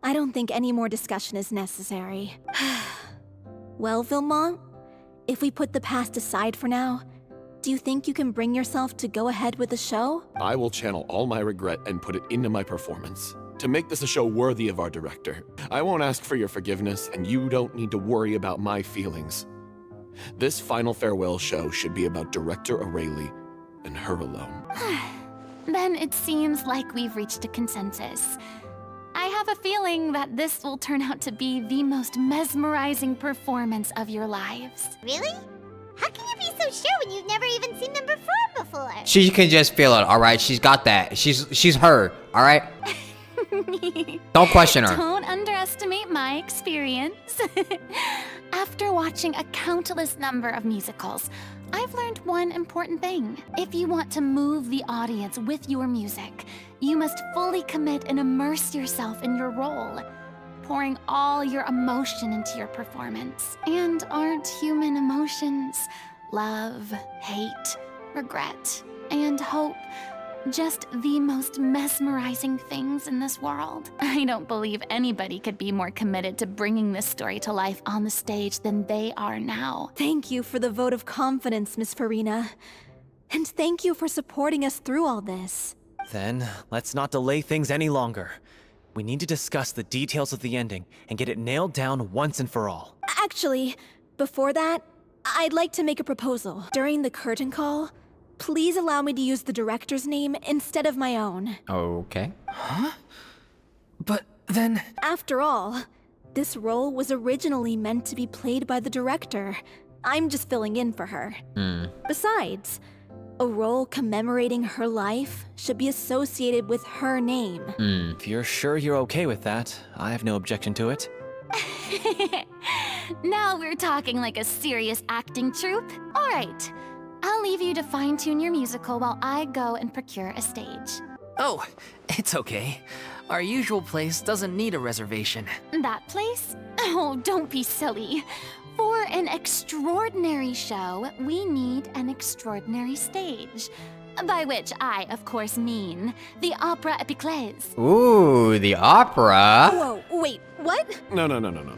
I don't think any more discussion is necessary. Well, Vilmont, if we put the past aside for now, do you think you can bring yourself to go ahead with the show? I will channel all my regret and put it into my performance. To make this a show worthy of our director. I won't ask for your forgiveness, and you don't need to worry about my feelings. This final farewell show should be about Director Aurelie and her alone. Then it seems like we've reached a consensus. I have a feeling that this will turn out to be the most mesmerizing performance of your lives. Really? How can you be so sure when you've never even seen them perform before? She can just feel it, all right? She's got that. She's her, all right? Don't question her. Don't underestimate my experience. After watching a countless number of musicals, I've learned one important thing. If you want to move the audience with your music, you must fully commit and immerse yourself in your role, pouring all your emotion into your performance. And aren't human emotions love, hate, regret, and hope just the most mesmerizing things in this world? I don't believe anybody could be more committed to bringing this story to life on the stage than they are now. Thank you for the vote of confidence, Miss Furina. And thank you for supporting us through all this. Then, let's not delay things any longer. We need to discuss the details of the ending and get it nailed down once and for all. Actually, before that, I'd like to make a proposal. During the curtain call, please allow me to use the director's name instead of my own. Okay. Huh? But then... After all, this role was originally meant to be played by the director. I'm just filling in for her. Besides, a role commemorating her life should be associated with her name. If you're sure you're okay with that, I have no objection to it. Now we're talking like a serious acting troupe. All right, I'll leave you to fine-tune your musical while I go and procure a stage. Oh, it's okay. Our usual place doesn't need a reservation. That place? Oh, don't be silly. For an extraordinary show, we need an extraordinary stage. By which I, of course, mean the Opera Epiclese. Ooh, the opera. Whoa, wait, what? No.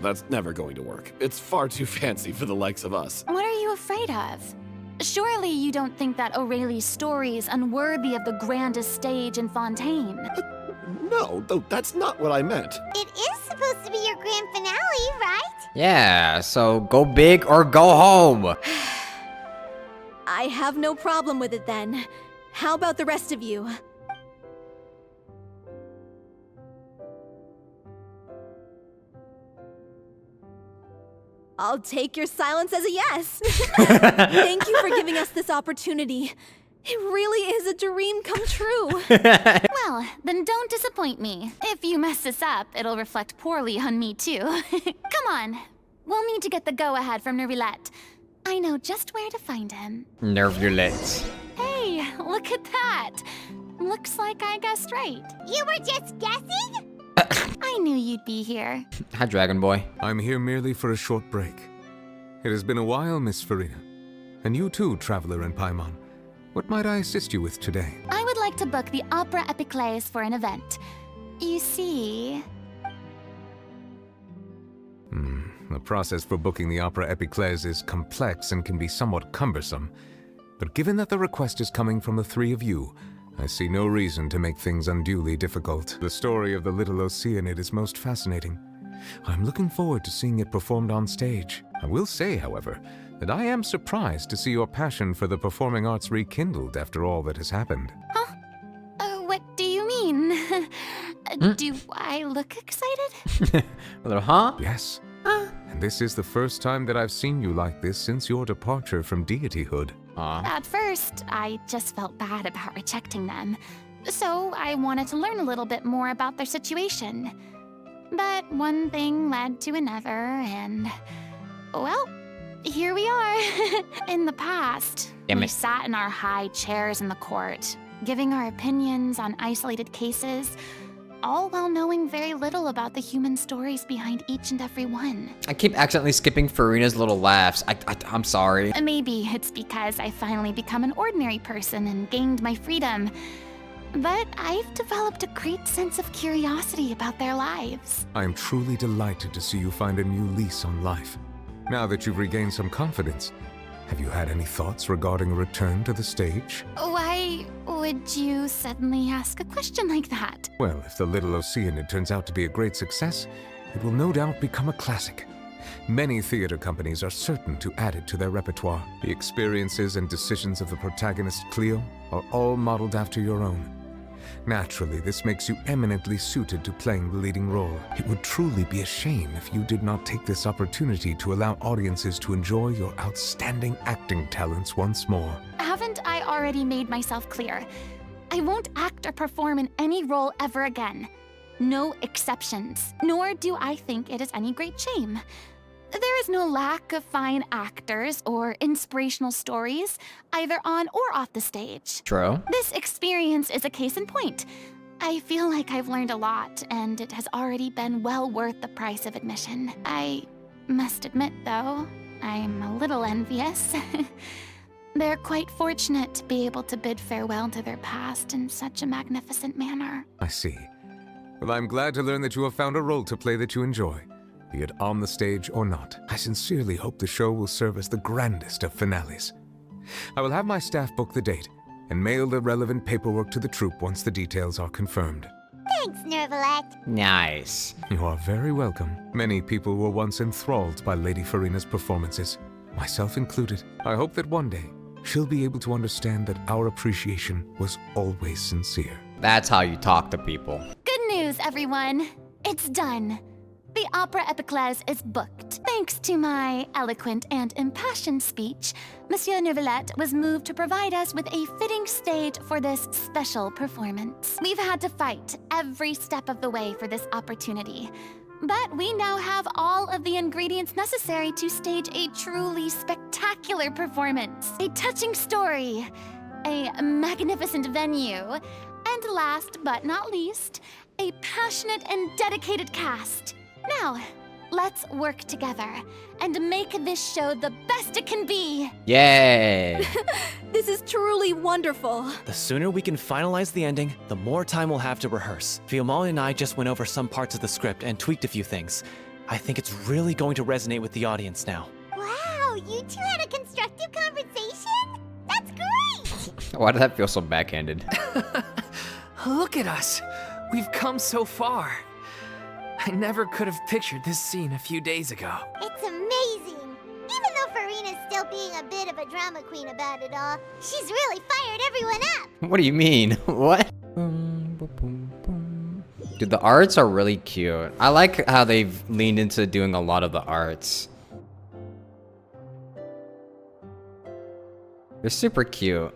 That's never going to work. It's far too fancy for the likes of us. What are you afraid of? Surely you don't think that Aurelie's story is unworthy of the grandest stage in Fontaine. No, though that's not what I meant. It is supposed to be your grand finale, right? Yeah, so go big or go home. I have no problem with it then. How about the rest of you? I'll take your silence as a yes. Thank you for giving us this opportunity. It really is a dream come true. Well, then don't disappoint me. If you mess this up, it'll reflect poorly on me too. Come on, we'll need to get the go-ahead from Nervillette. I know just where to find him. Nervulette. Hey, look at that. Looks like I guessed right. You were just guessing? I knew you'd be here. Hi, Dragon Boy. I'm here merely for a short break. It has been a while, Miss Furina. And you too, Traveler and Paimon. What might I assist you with today? I would like to book the Opera Epiclese for an event. You see... The process for booking the Opera Epiclese is complex and can be somewhat cumbersome. But given that the request is coming from the three of you, I see no reason to make things unduly difficult. The story of the little Oceanid is most fascinating. I'm looking forward to seeing it performed on stage. I will say, however, that I am surprised to see your passion for the performing arts rekindled after all that has happened. Huh? What do you mean? Do I look excited? A little, huh? Yes. And this is the first time that I've seen you like this since your departure from deityhood. At first, I just felt bad about rejecting them. So I wanted to learn a little bit more about their situation. But one thing led to another, and... well, here we are. In the past, we sat in our high chairs in the court, giving our opinions on isolated cases. all while knowing very little about the human stories behind each and every one. I keep accidentally skipping Furina's little laughs. I'm sorry. Maybe it's because I finally become an ordinary person and gained my freedom. But I've developed a great sense of curiosity about their lives. I am truly delighted to see you find a new lease on life. Now that you've regained some confidence, have you had any thoughts regarding a return to the stage? Why would you suddenly ask a question like that? Well, if the Little Oceanid turns out to be a great success, it will no doubt become a classic. Many theater companies are certain to add it to their repertoire. The experiences and decisions of the protagonist Cleo are all modeled after your own. Naturally, this makes you eminently suited to playing the leading role. It would truly be a shame if you did not take this opportunity to allow audiences to enjoy your outstanding acting talents once more. Haven't I already made myself clear? I won't act or perform in any role ever again. No exceptions. Nor do I think it is any great shame. There is no lack of fine actors or inspirational stories, either on or off the stage. True. This experience is a case in point. I feel like I've learned a lot, and it has already been well worth the price of admission. I must admit, though, I'm a little envious. They're quite fortunate to be able to bid farewell to their past in such a magnificent manner. I see. Well, I'm glad to learn that you have found a role to play that you enjoy, be it on the stage or not. I sincerely hope the show will serve as the grandest of finales. I will have my staff book the date and mail the relevant paperwork to the troupe once the details are confirmed. Thanks, Nervalette. Nice. You are very welcome. Many people were once enthralled by Lady Furina's performances, myself included. I hope that one day she'll be able to understand that our appreciation was always sincere. That's how you talk to people. Good news, everyone. It's done. The Opera Epiclese is booked. Thanks to my eloquent and impassioned speech, Monsieur Nervalette was moved to provide us with a fitting stage for this special performance. We've had to fight every step of the way for this opportunity, but we now have all of the ingredients necessary to stage a truly spectacular performance. A touching story, a magnificent venue, and last but not least, a passionate and dedicated cast. Now, let's work together and make this show the best it can be. Yay! This is truly wonderful. The sooner we can finalize the ending, the more time we'll have to rehearse. Fiamma and I just went over some parts of the script and tweaked a few things. I think it's really going to resonate with the audience now. Wow, you two had a constructive conversation? That's great! Why did that feel so backhanded? Look at us. We've come so far. I never could have pictured this scene a few days ago. It's amazing. Even though Furina's still being a bit of a drama queen about it all, she's really fired everyone up. What do you mean? What? Dude, the arts are really cute. I like how they've leaned into doing a lot of the arts. They're super cute.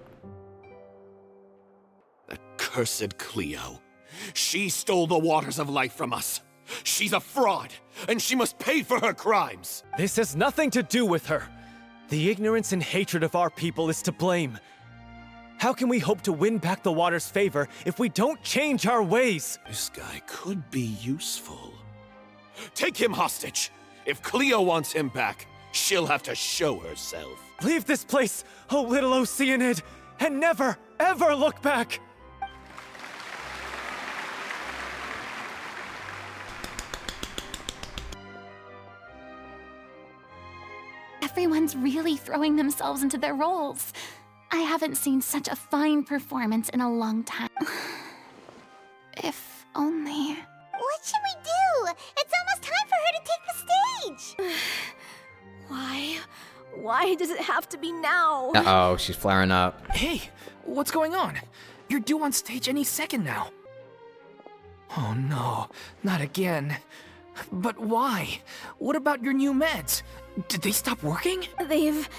Accursed Cleo. She stole the waters of life from us. She's a fraud, and she must pay for her crimes. This has nothing to do with her. The ignorance and hatred of our people is to blame. How can we hope to win back the water's favor if we don't change our ways? This guy could be useful. Take him hostage. If Cleo wants him back, she'll have to show herself. Leave this place, oh little Oceanid, and never, ever look back! Everyone's really throwing themselves into their roles. I haven't seen such a fine performance in a long time. If only... What should we do? It's almost time for her to take the stage. Why? Why does it have to be now? Uh-oh, she's flaring up. Hey, what's going on? You're due on stage any second now. Oh no, not again. But why? What about your new meds? Did they stop working? They've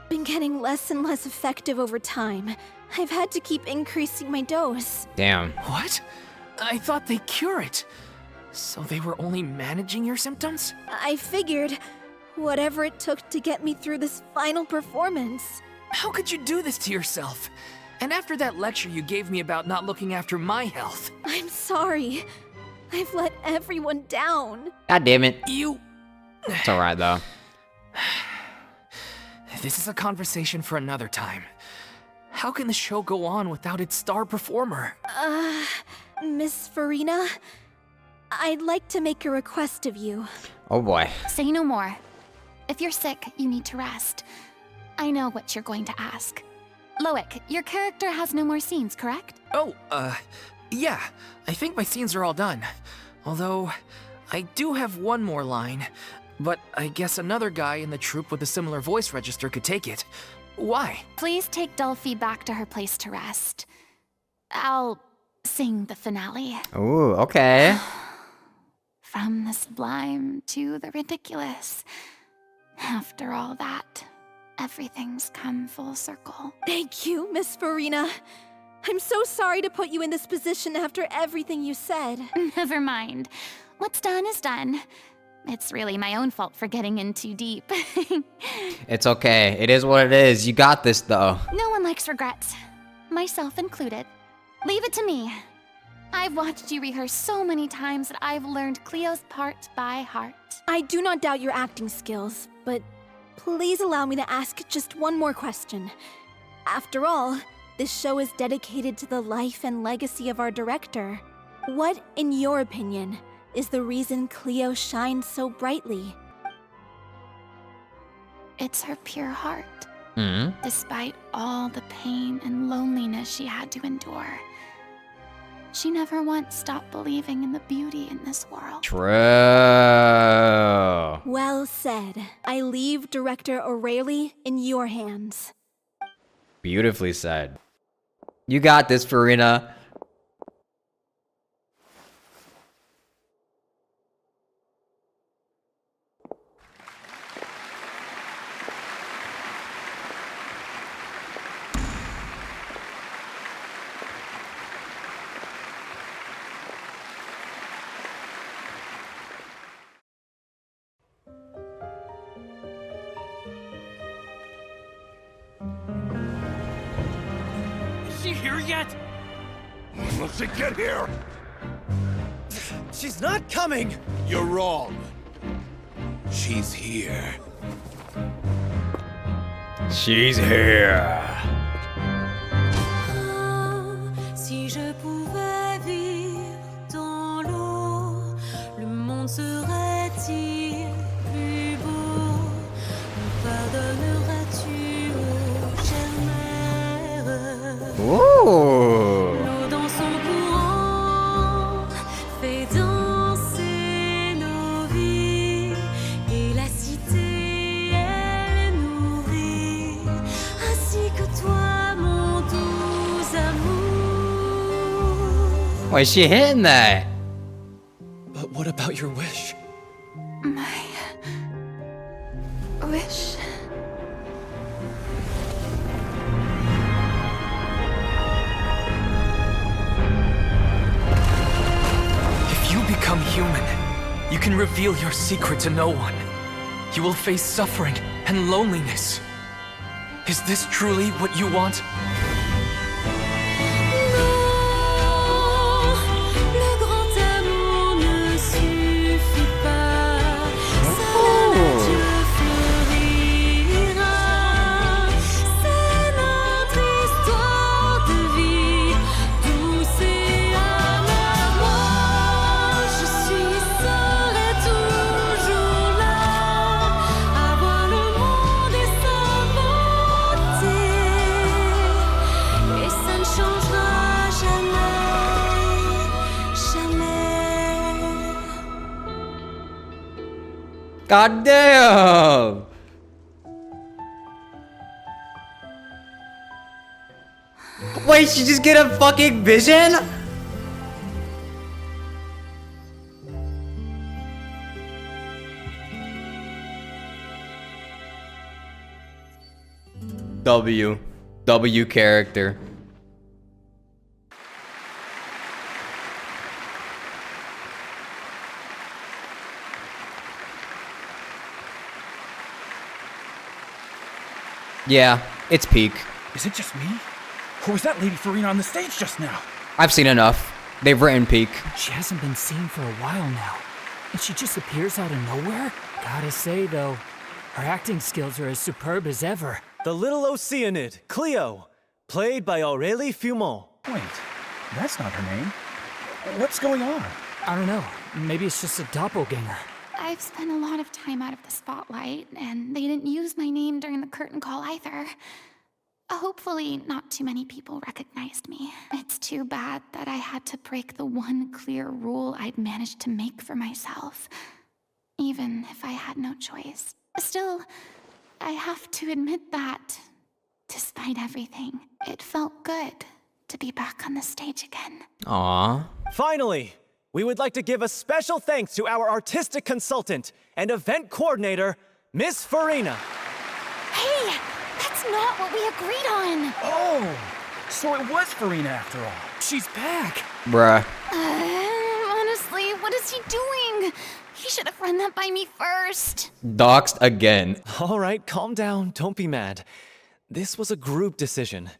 been getting less and less effective over time. I've had to keep increasing my dose. Damn. What? I thought they cure it. So they were only managing your symptoms? I figured whatever it took to get me through this final performance. How could you do this to yourself? And after that lecture you gave me about not looking after my health. I'm sorry. I've let everyone down. God damn it. You... It's alright, though. This is a conversation for another time. How can the show go on without its star performer? Miss Furina, I'd like to make a request of you. Oh boy. Say no more. If you're sick, you need to rest. I know what you're going to ask. Loic, your character has no more scenes, correct? Oh, yeah. I think my scenes are all done. Although, I do have one more line. But I guess another guy in the troupe with a similar voice register could take it. Why? Please take Delphi back to her place to rest. I'll sing the finale. Ooh, okay. From the sublime to the ridiculous. After all that, everything's come full circle. Thank you, Miss Furina. I'm so sorry to put you in this position after everything you said. Never mind. What's done is done. It's really my own fault for getting in too deep. It's okay. It is what it is. You got this, though. No one likes regrets. Myself included. Leave it to me. I've watched you rehearse so many times that I've learned Cleo's part by heart. I do not doubt your acting skills, but please allow me to ask just one more question. After all, this show is dedicated to the life and legacy of our director. What, in your opinion, is the reason Cleo shines so brightly? It's her pure heart. Mm-hmm. Despite all the pain and loneliness she had to endure, she never once stopped believing in the beauty in this world. True. Well said. I leave Director O'Reilly in your hands. Beautifully said. You got this, Furina. Is she here yet? Will she get here? She's not coming! You're wrong. She's here. She's here. Si je pouvais vivre dans l'eau, le monde serait-il plus beau? Me pardonneras-tu, ô chère mère? Ooh. L'eau dans son courant fait danser nos vies, et la cité elle nourrit, ainsi que toi, mon doux amour. Why is she hitting that? But what about your wish? My wish. If you become human, you can reveal your secret to no one. You will face suffering and loneliness. Is this truly what you want? Le grand amour ne suffit pas, seul un adieu fleurira. C'est notre histoire de vie, douce et amère. Moi, je suis, serai toujours là, à voir le monde et sa beauté, et ça ne changera jamais, jamais. God damn. Wait, she just get a fucking vision? W character. Yeah, it's peak. Is it just me? Or was that Lady Furina on the stage just now? I've seen enough. They've written peak. She hasn't been seen for a while now, and she just appears out of nowhere? Gotta say, though, her acting skills are as superb as ever. The little Oceanid, Cleo, played by Aurélie Fumont. Wait, that's not her name. What's going on? I don't know. Maybe it's just a doppelganger. I've spent a lot of time out of the spotlight, and they didn't use my name during the curtain call either. Hopefully, not too many people recognized me. It's too bad that I had to break the one clear rule I'd managed to make for myself, even if I had no choice. Still, I have to admit that, despite everything, it felt good to be back on the stage again. Aww. Finally, we would like to give a special thanks to our artistic consultant and event coordinator, Miss Furina. Hey, that's not what we agreed on. Oh, so it was Furina after all. She's back. Bruh. Honestly, what is he doing? He should have run that by me first. Doxed again. All right, calm down. Don't be mad. This was a group decision.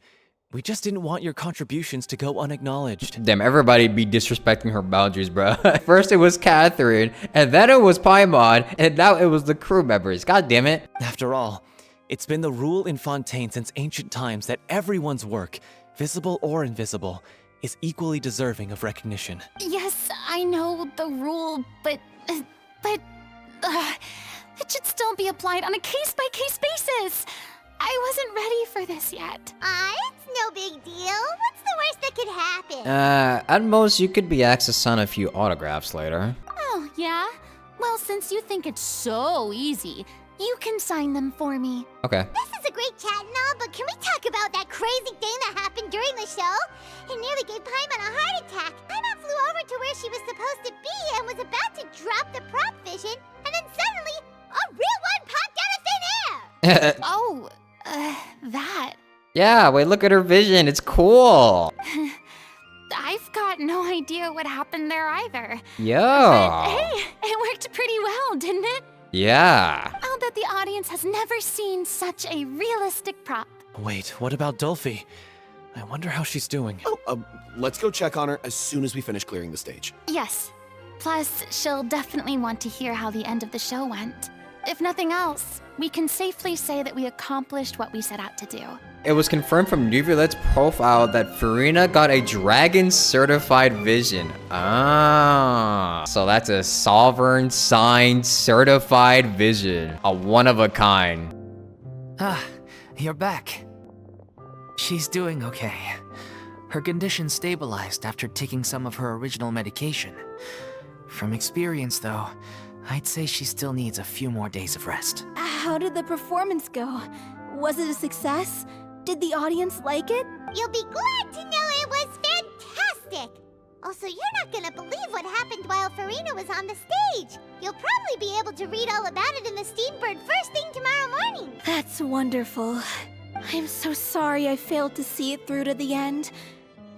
We just didn't want your contributions to go unacknowledged. Damn, everybody be disrespecting her boundaries, bruh. First it was Catherine, and then it was Paimon, and now it was the crew members. God damn it. After all, it's been the rule in Fontaine since ancient times that everyone's work, visible or invisible, is equally deserving of recognition. Yes, I know the rule, but it should still be applied on a case-by-case basis. I wasn't ready for this yet. It's no big deal. What's the worst that could happen? At most, you could be asked to sign a few autographs later. Oh, yeah? Well, since you think it's so easy, you can sign them for me. Okay. This is a great chat and all, but can we talk about that crazy thing that happened during the show? It nearly gave Paimon a heart attack. Paimon flew over to where she was supposed to be and was about to drop the prop vision, and then suddenly, a real one popped out of thin air! Oh, that. Yeah, wait, look at her vision. It's cool. I've got no idea what happened there either. Yeah. But hey, it worked pretty well, didn't it? Yeah. I'll bet the audience has never seen such a realistic prop. Wait, what about Dolphy? I wonder how she's doing. Oh, let's go check on her as soon as we finish clearing the stage. Yes. Plus, she'll definitely want to hear how the end of the show went. If nothing else, we can safely say that we accomplished what we set out to do. It was confirmed from Nuvulet's profile that Furina got a dragon certified vision. Ah. So that's a sovereign signed certified vision. A one of a kind. Ah, you're back. She's doing okay. Her condition stabilized after taking some of her original medication. From experience, though, I'd say she still needs a few more days of rest. How did the performance go? Was it a success? Did the audience like it? You'll be glad to know it was fantastic! Also, you're not gonna believe what happened while Furina was on the stage. You'll probably be able to read all about it in the Steambird first thing tomorrow morning. That's wonderful. I'm so sorry I failed to see it through to the end.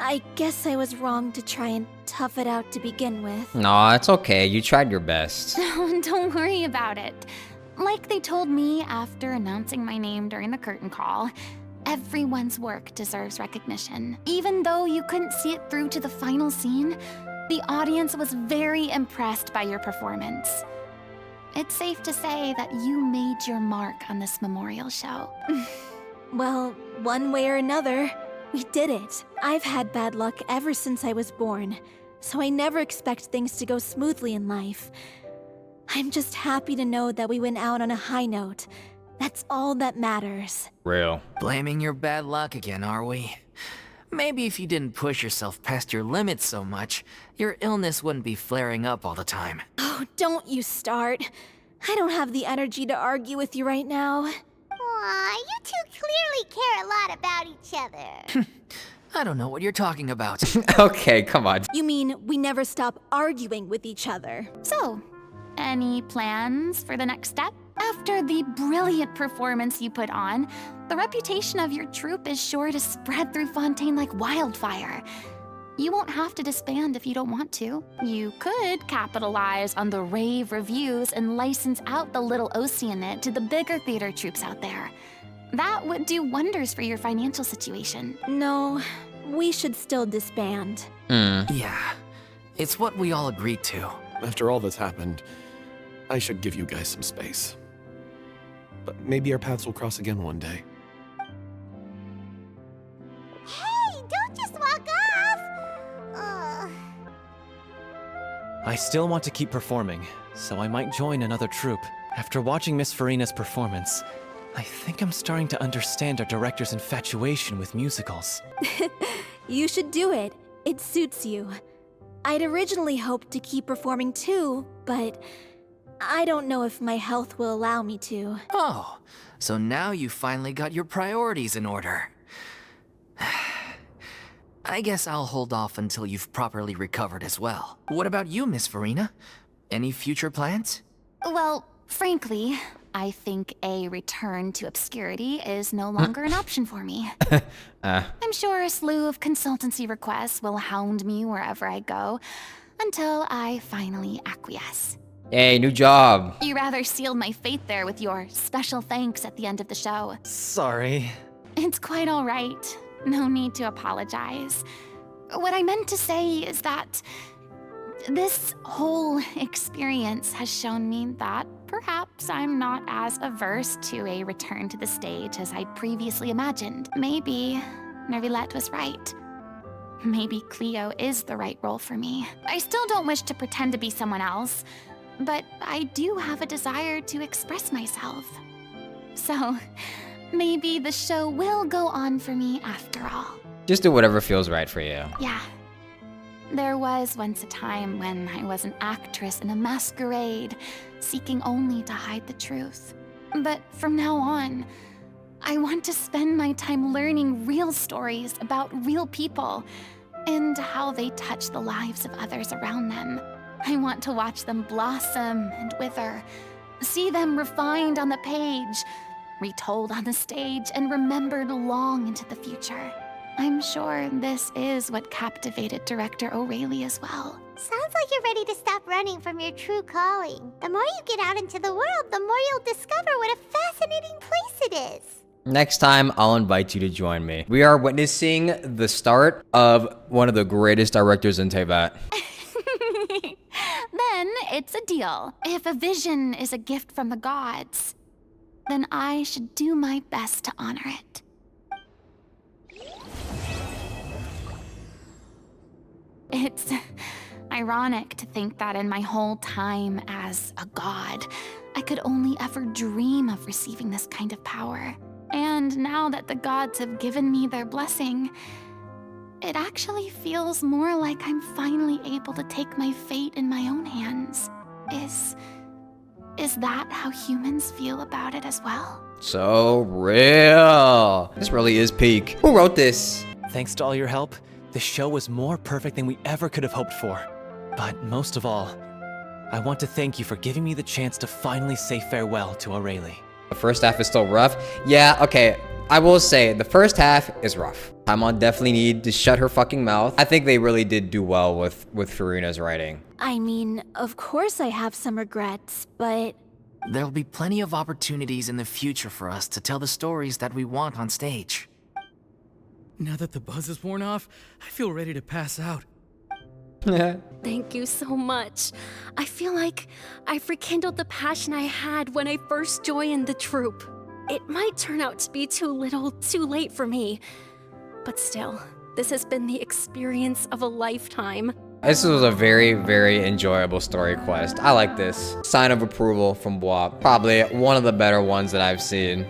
I guess I was wrong to try and tough it out to begin with. No, it's okay. You tried your best. Don't worry about it. Like they told me after announcing my name during the curtain call, everyone's work deserves recognition. Even though you couldn't see it through to the final scene, the audience was very impressed by your performance. It's safe to say that you made your mark on this memorial show. Well, one way or another, we did it. I've had bad luck ever since I was born, so I never expect things to go smoothly in life. I'm just happy to know that we went out on a high note. That's all that matters. Real. Blaming your bad luck again, are we? Maybe if you didn't push yourself past your limits so much, your illness wouldn't be flaring up all the time. Oh, don't you start. I don't have the energy to argue with you right now. Aw, you two clearly care a lot about each other. I don't know what you're talking about. Okay, come on. You mean we never stop arguing with each other? So, any plans for the next step? After the brilliant performance you put on, the reputation of your troupe is sure to spread through Fontaine like wildfire. You won't have to disband if you don't want to. You could capitalize on the rave reviews and license out the little Oceanid to the bigger theater troupes out there. That would do wonders for your financial situation. No, we should still disband. Yeah, it's what we all agreed to. After all that's happened, I should give you guys some space. But maybe our paths will cross again one day. Hey, don't just walk off! Ugh. I still want to keep performing, so I might join another troupe. After watching Miss Furina's performance, I think I'm starting to understand our director's infatuation with musicals. You should do it. It suits you. I'd originally hoped to keep performing too, but I don't know if my health will allow me to. Oh, so now you finally got your priorities in order. I guess I'll hold off until you've properly recovered as well. What about you, Miss Furina? Any future plans? Well, frankly, I think a return to obscurity is no longer an option for me. I'm sure a slew of consultancy requests will hound me wherever I go until I finally acquiesce. Hey, new job. You rather sealed my fate there with your special thanks at the end of the show. Sorry. It's quite all right. No need to apologize. What I meant to say is that this whole experience has shown me that perhaps I'm not as averse to a return to the stage as I previously imagined. Maybe Nervilette was right. Maybe Cleo is the right role for me. I still don't wish to pretend to be someone else, but I do have a desire to express myself. So, maybe the show will go on for me after all. Just do whatever feels right for you. Yeah. There was once a time when I was an actress in a masquerade, seeking only to hide the truth. But from now on, I want to spend my time learning real stories about real people and how they touch the lives of others around them. I want to watch them blossom and wither, see them refined on the page, retold on the stage, and remembered long into the future. I'm sure this is what captivated director O'Reilly as well. Sounds like you're ready to stop running from your true calling. The more you get out into the world, the more you'll discover what a fascinating place it is. Next time, I'll invite you to join me. We are witnessing the start of one of the greatest directors in Teyvat. Then it's a deal. If a vision is a gift from the gods, then I should do my best to honor it. It's ironic to think that in my whole time as a god, I could only ever dream of receiving this kind of power. And now that the gods have given me their blessing, it actually feels more like I'm finally able to take my fate in my own hands. Is that how humans feel about it as well? So real. This really is peak. Who wrote this? Thanks to all your help, the show was more perfect than we ever could have hoped for. But most of all, I want to thank you for giving me the chance to finally say farewell to O'Reilly. The first half is still rough. Yeah, okay. I will say, the first half is rough. Paimon definitely need to shut her fucking mouth. I think they really did do well with Furina's writing. I mean, of course I have some regrets, but... There'll be plenty of opportunities in the future for us to tell the stories that we want on stage. Now that the buzz is worn off, I feel ready to pass out. Thank you so much. I feel like I've rekindled the passion I had when I first joined the troupe. It might turn out to be too little, too late for me. But still, this has been the experience of a lifetime. This was a very, very enjoyable story quest. I like this. Sign of approval from bwaap. Probably one of the better ones that I've seen.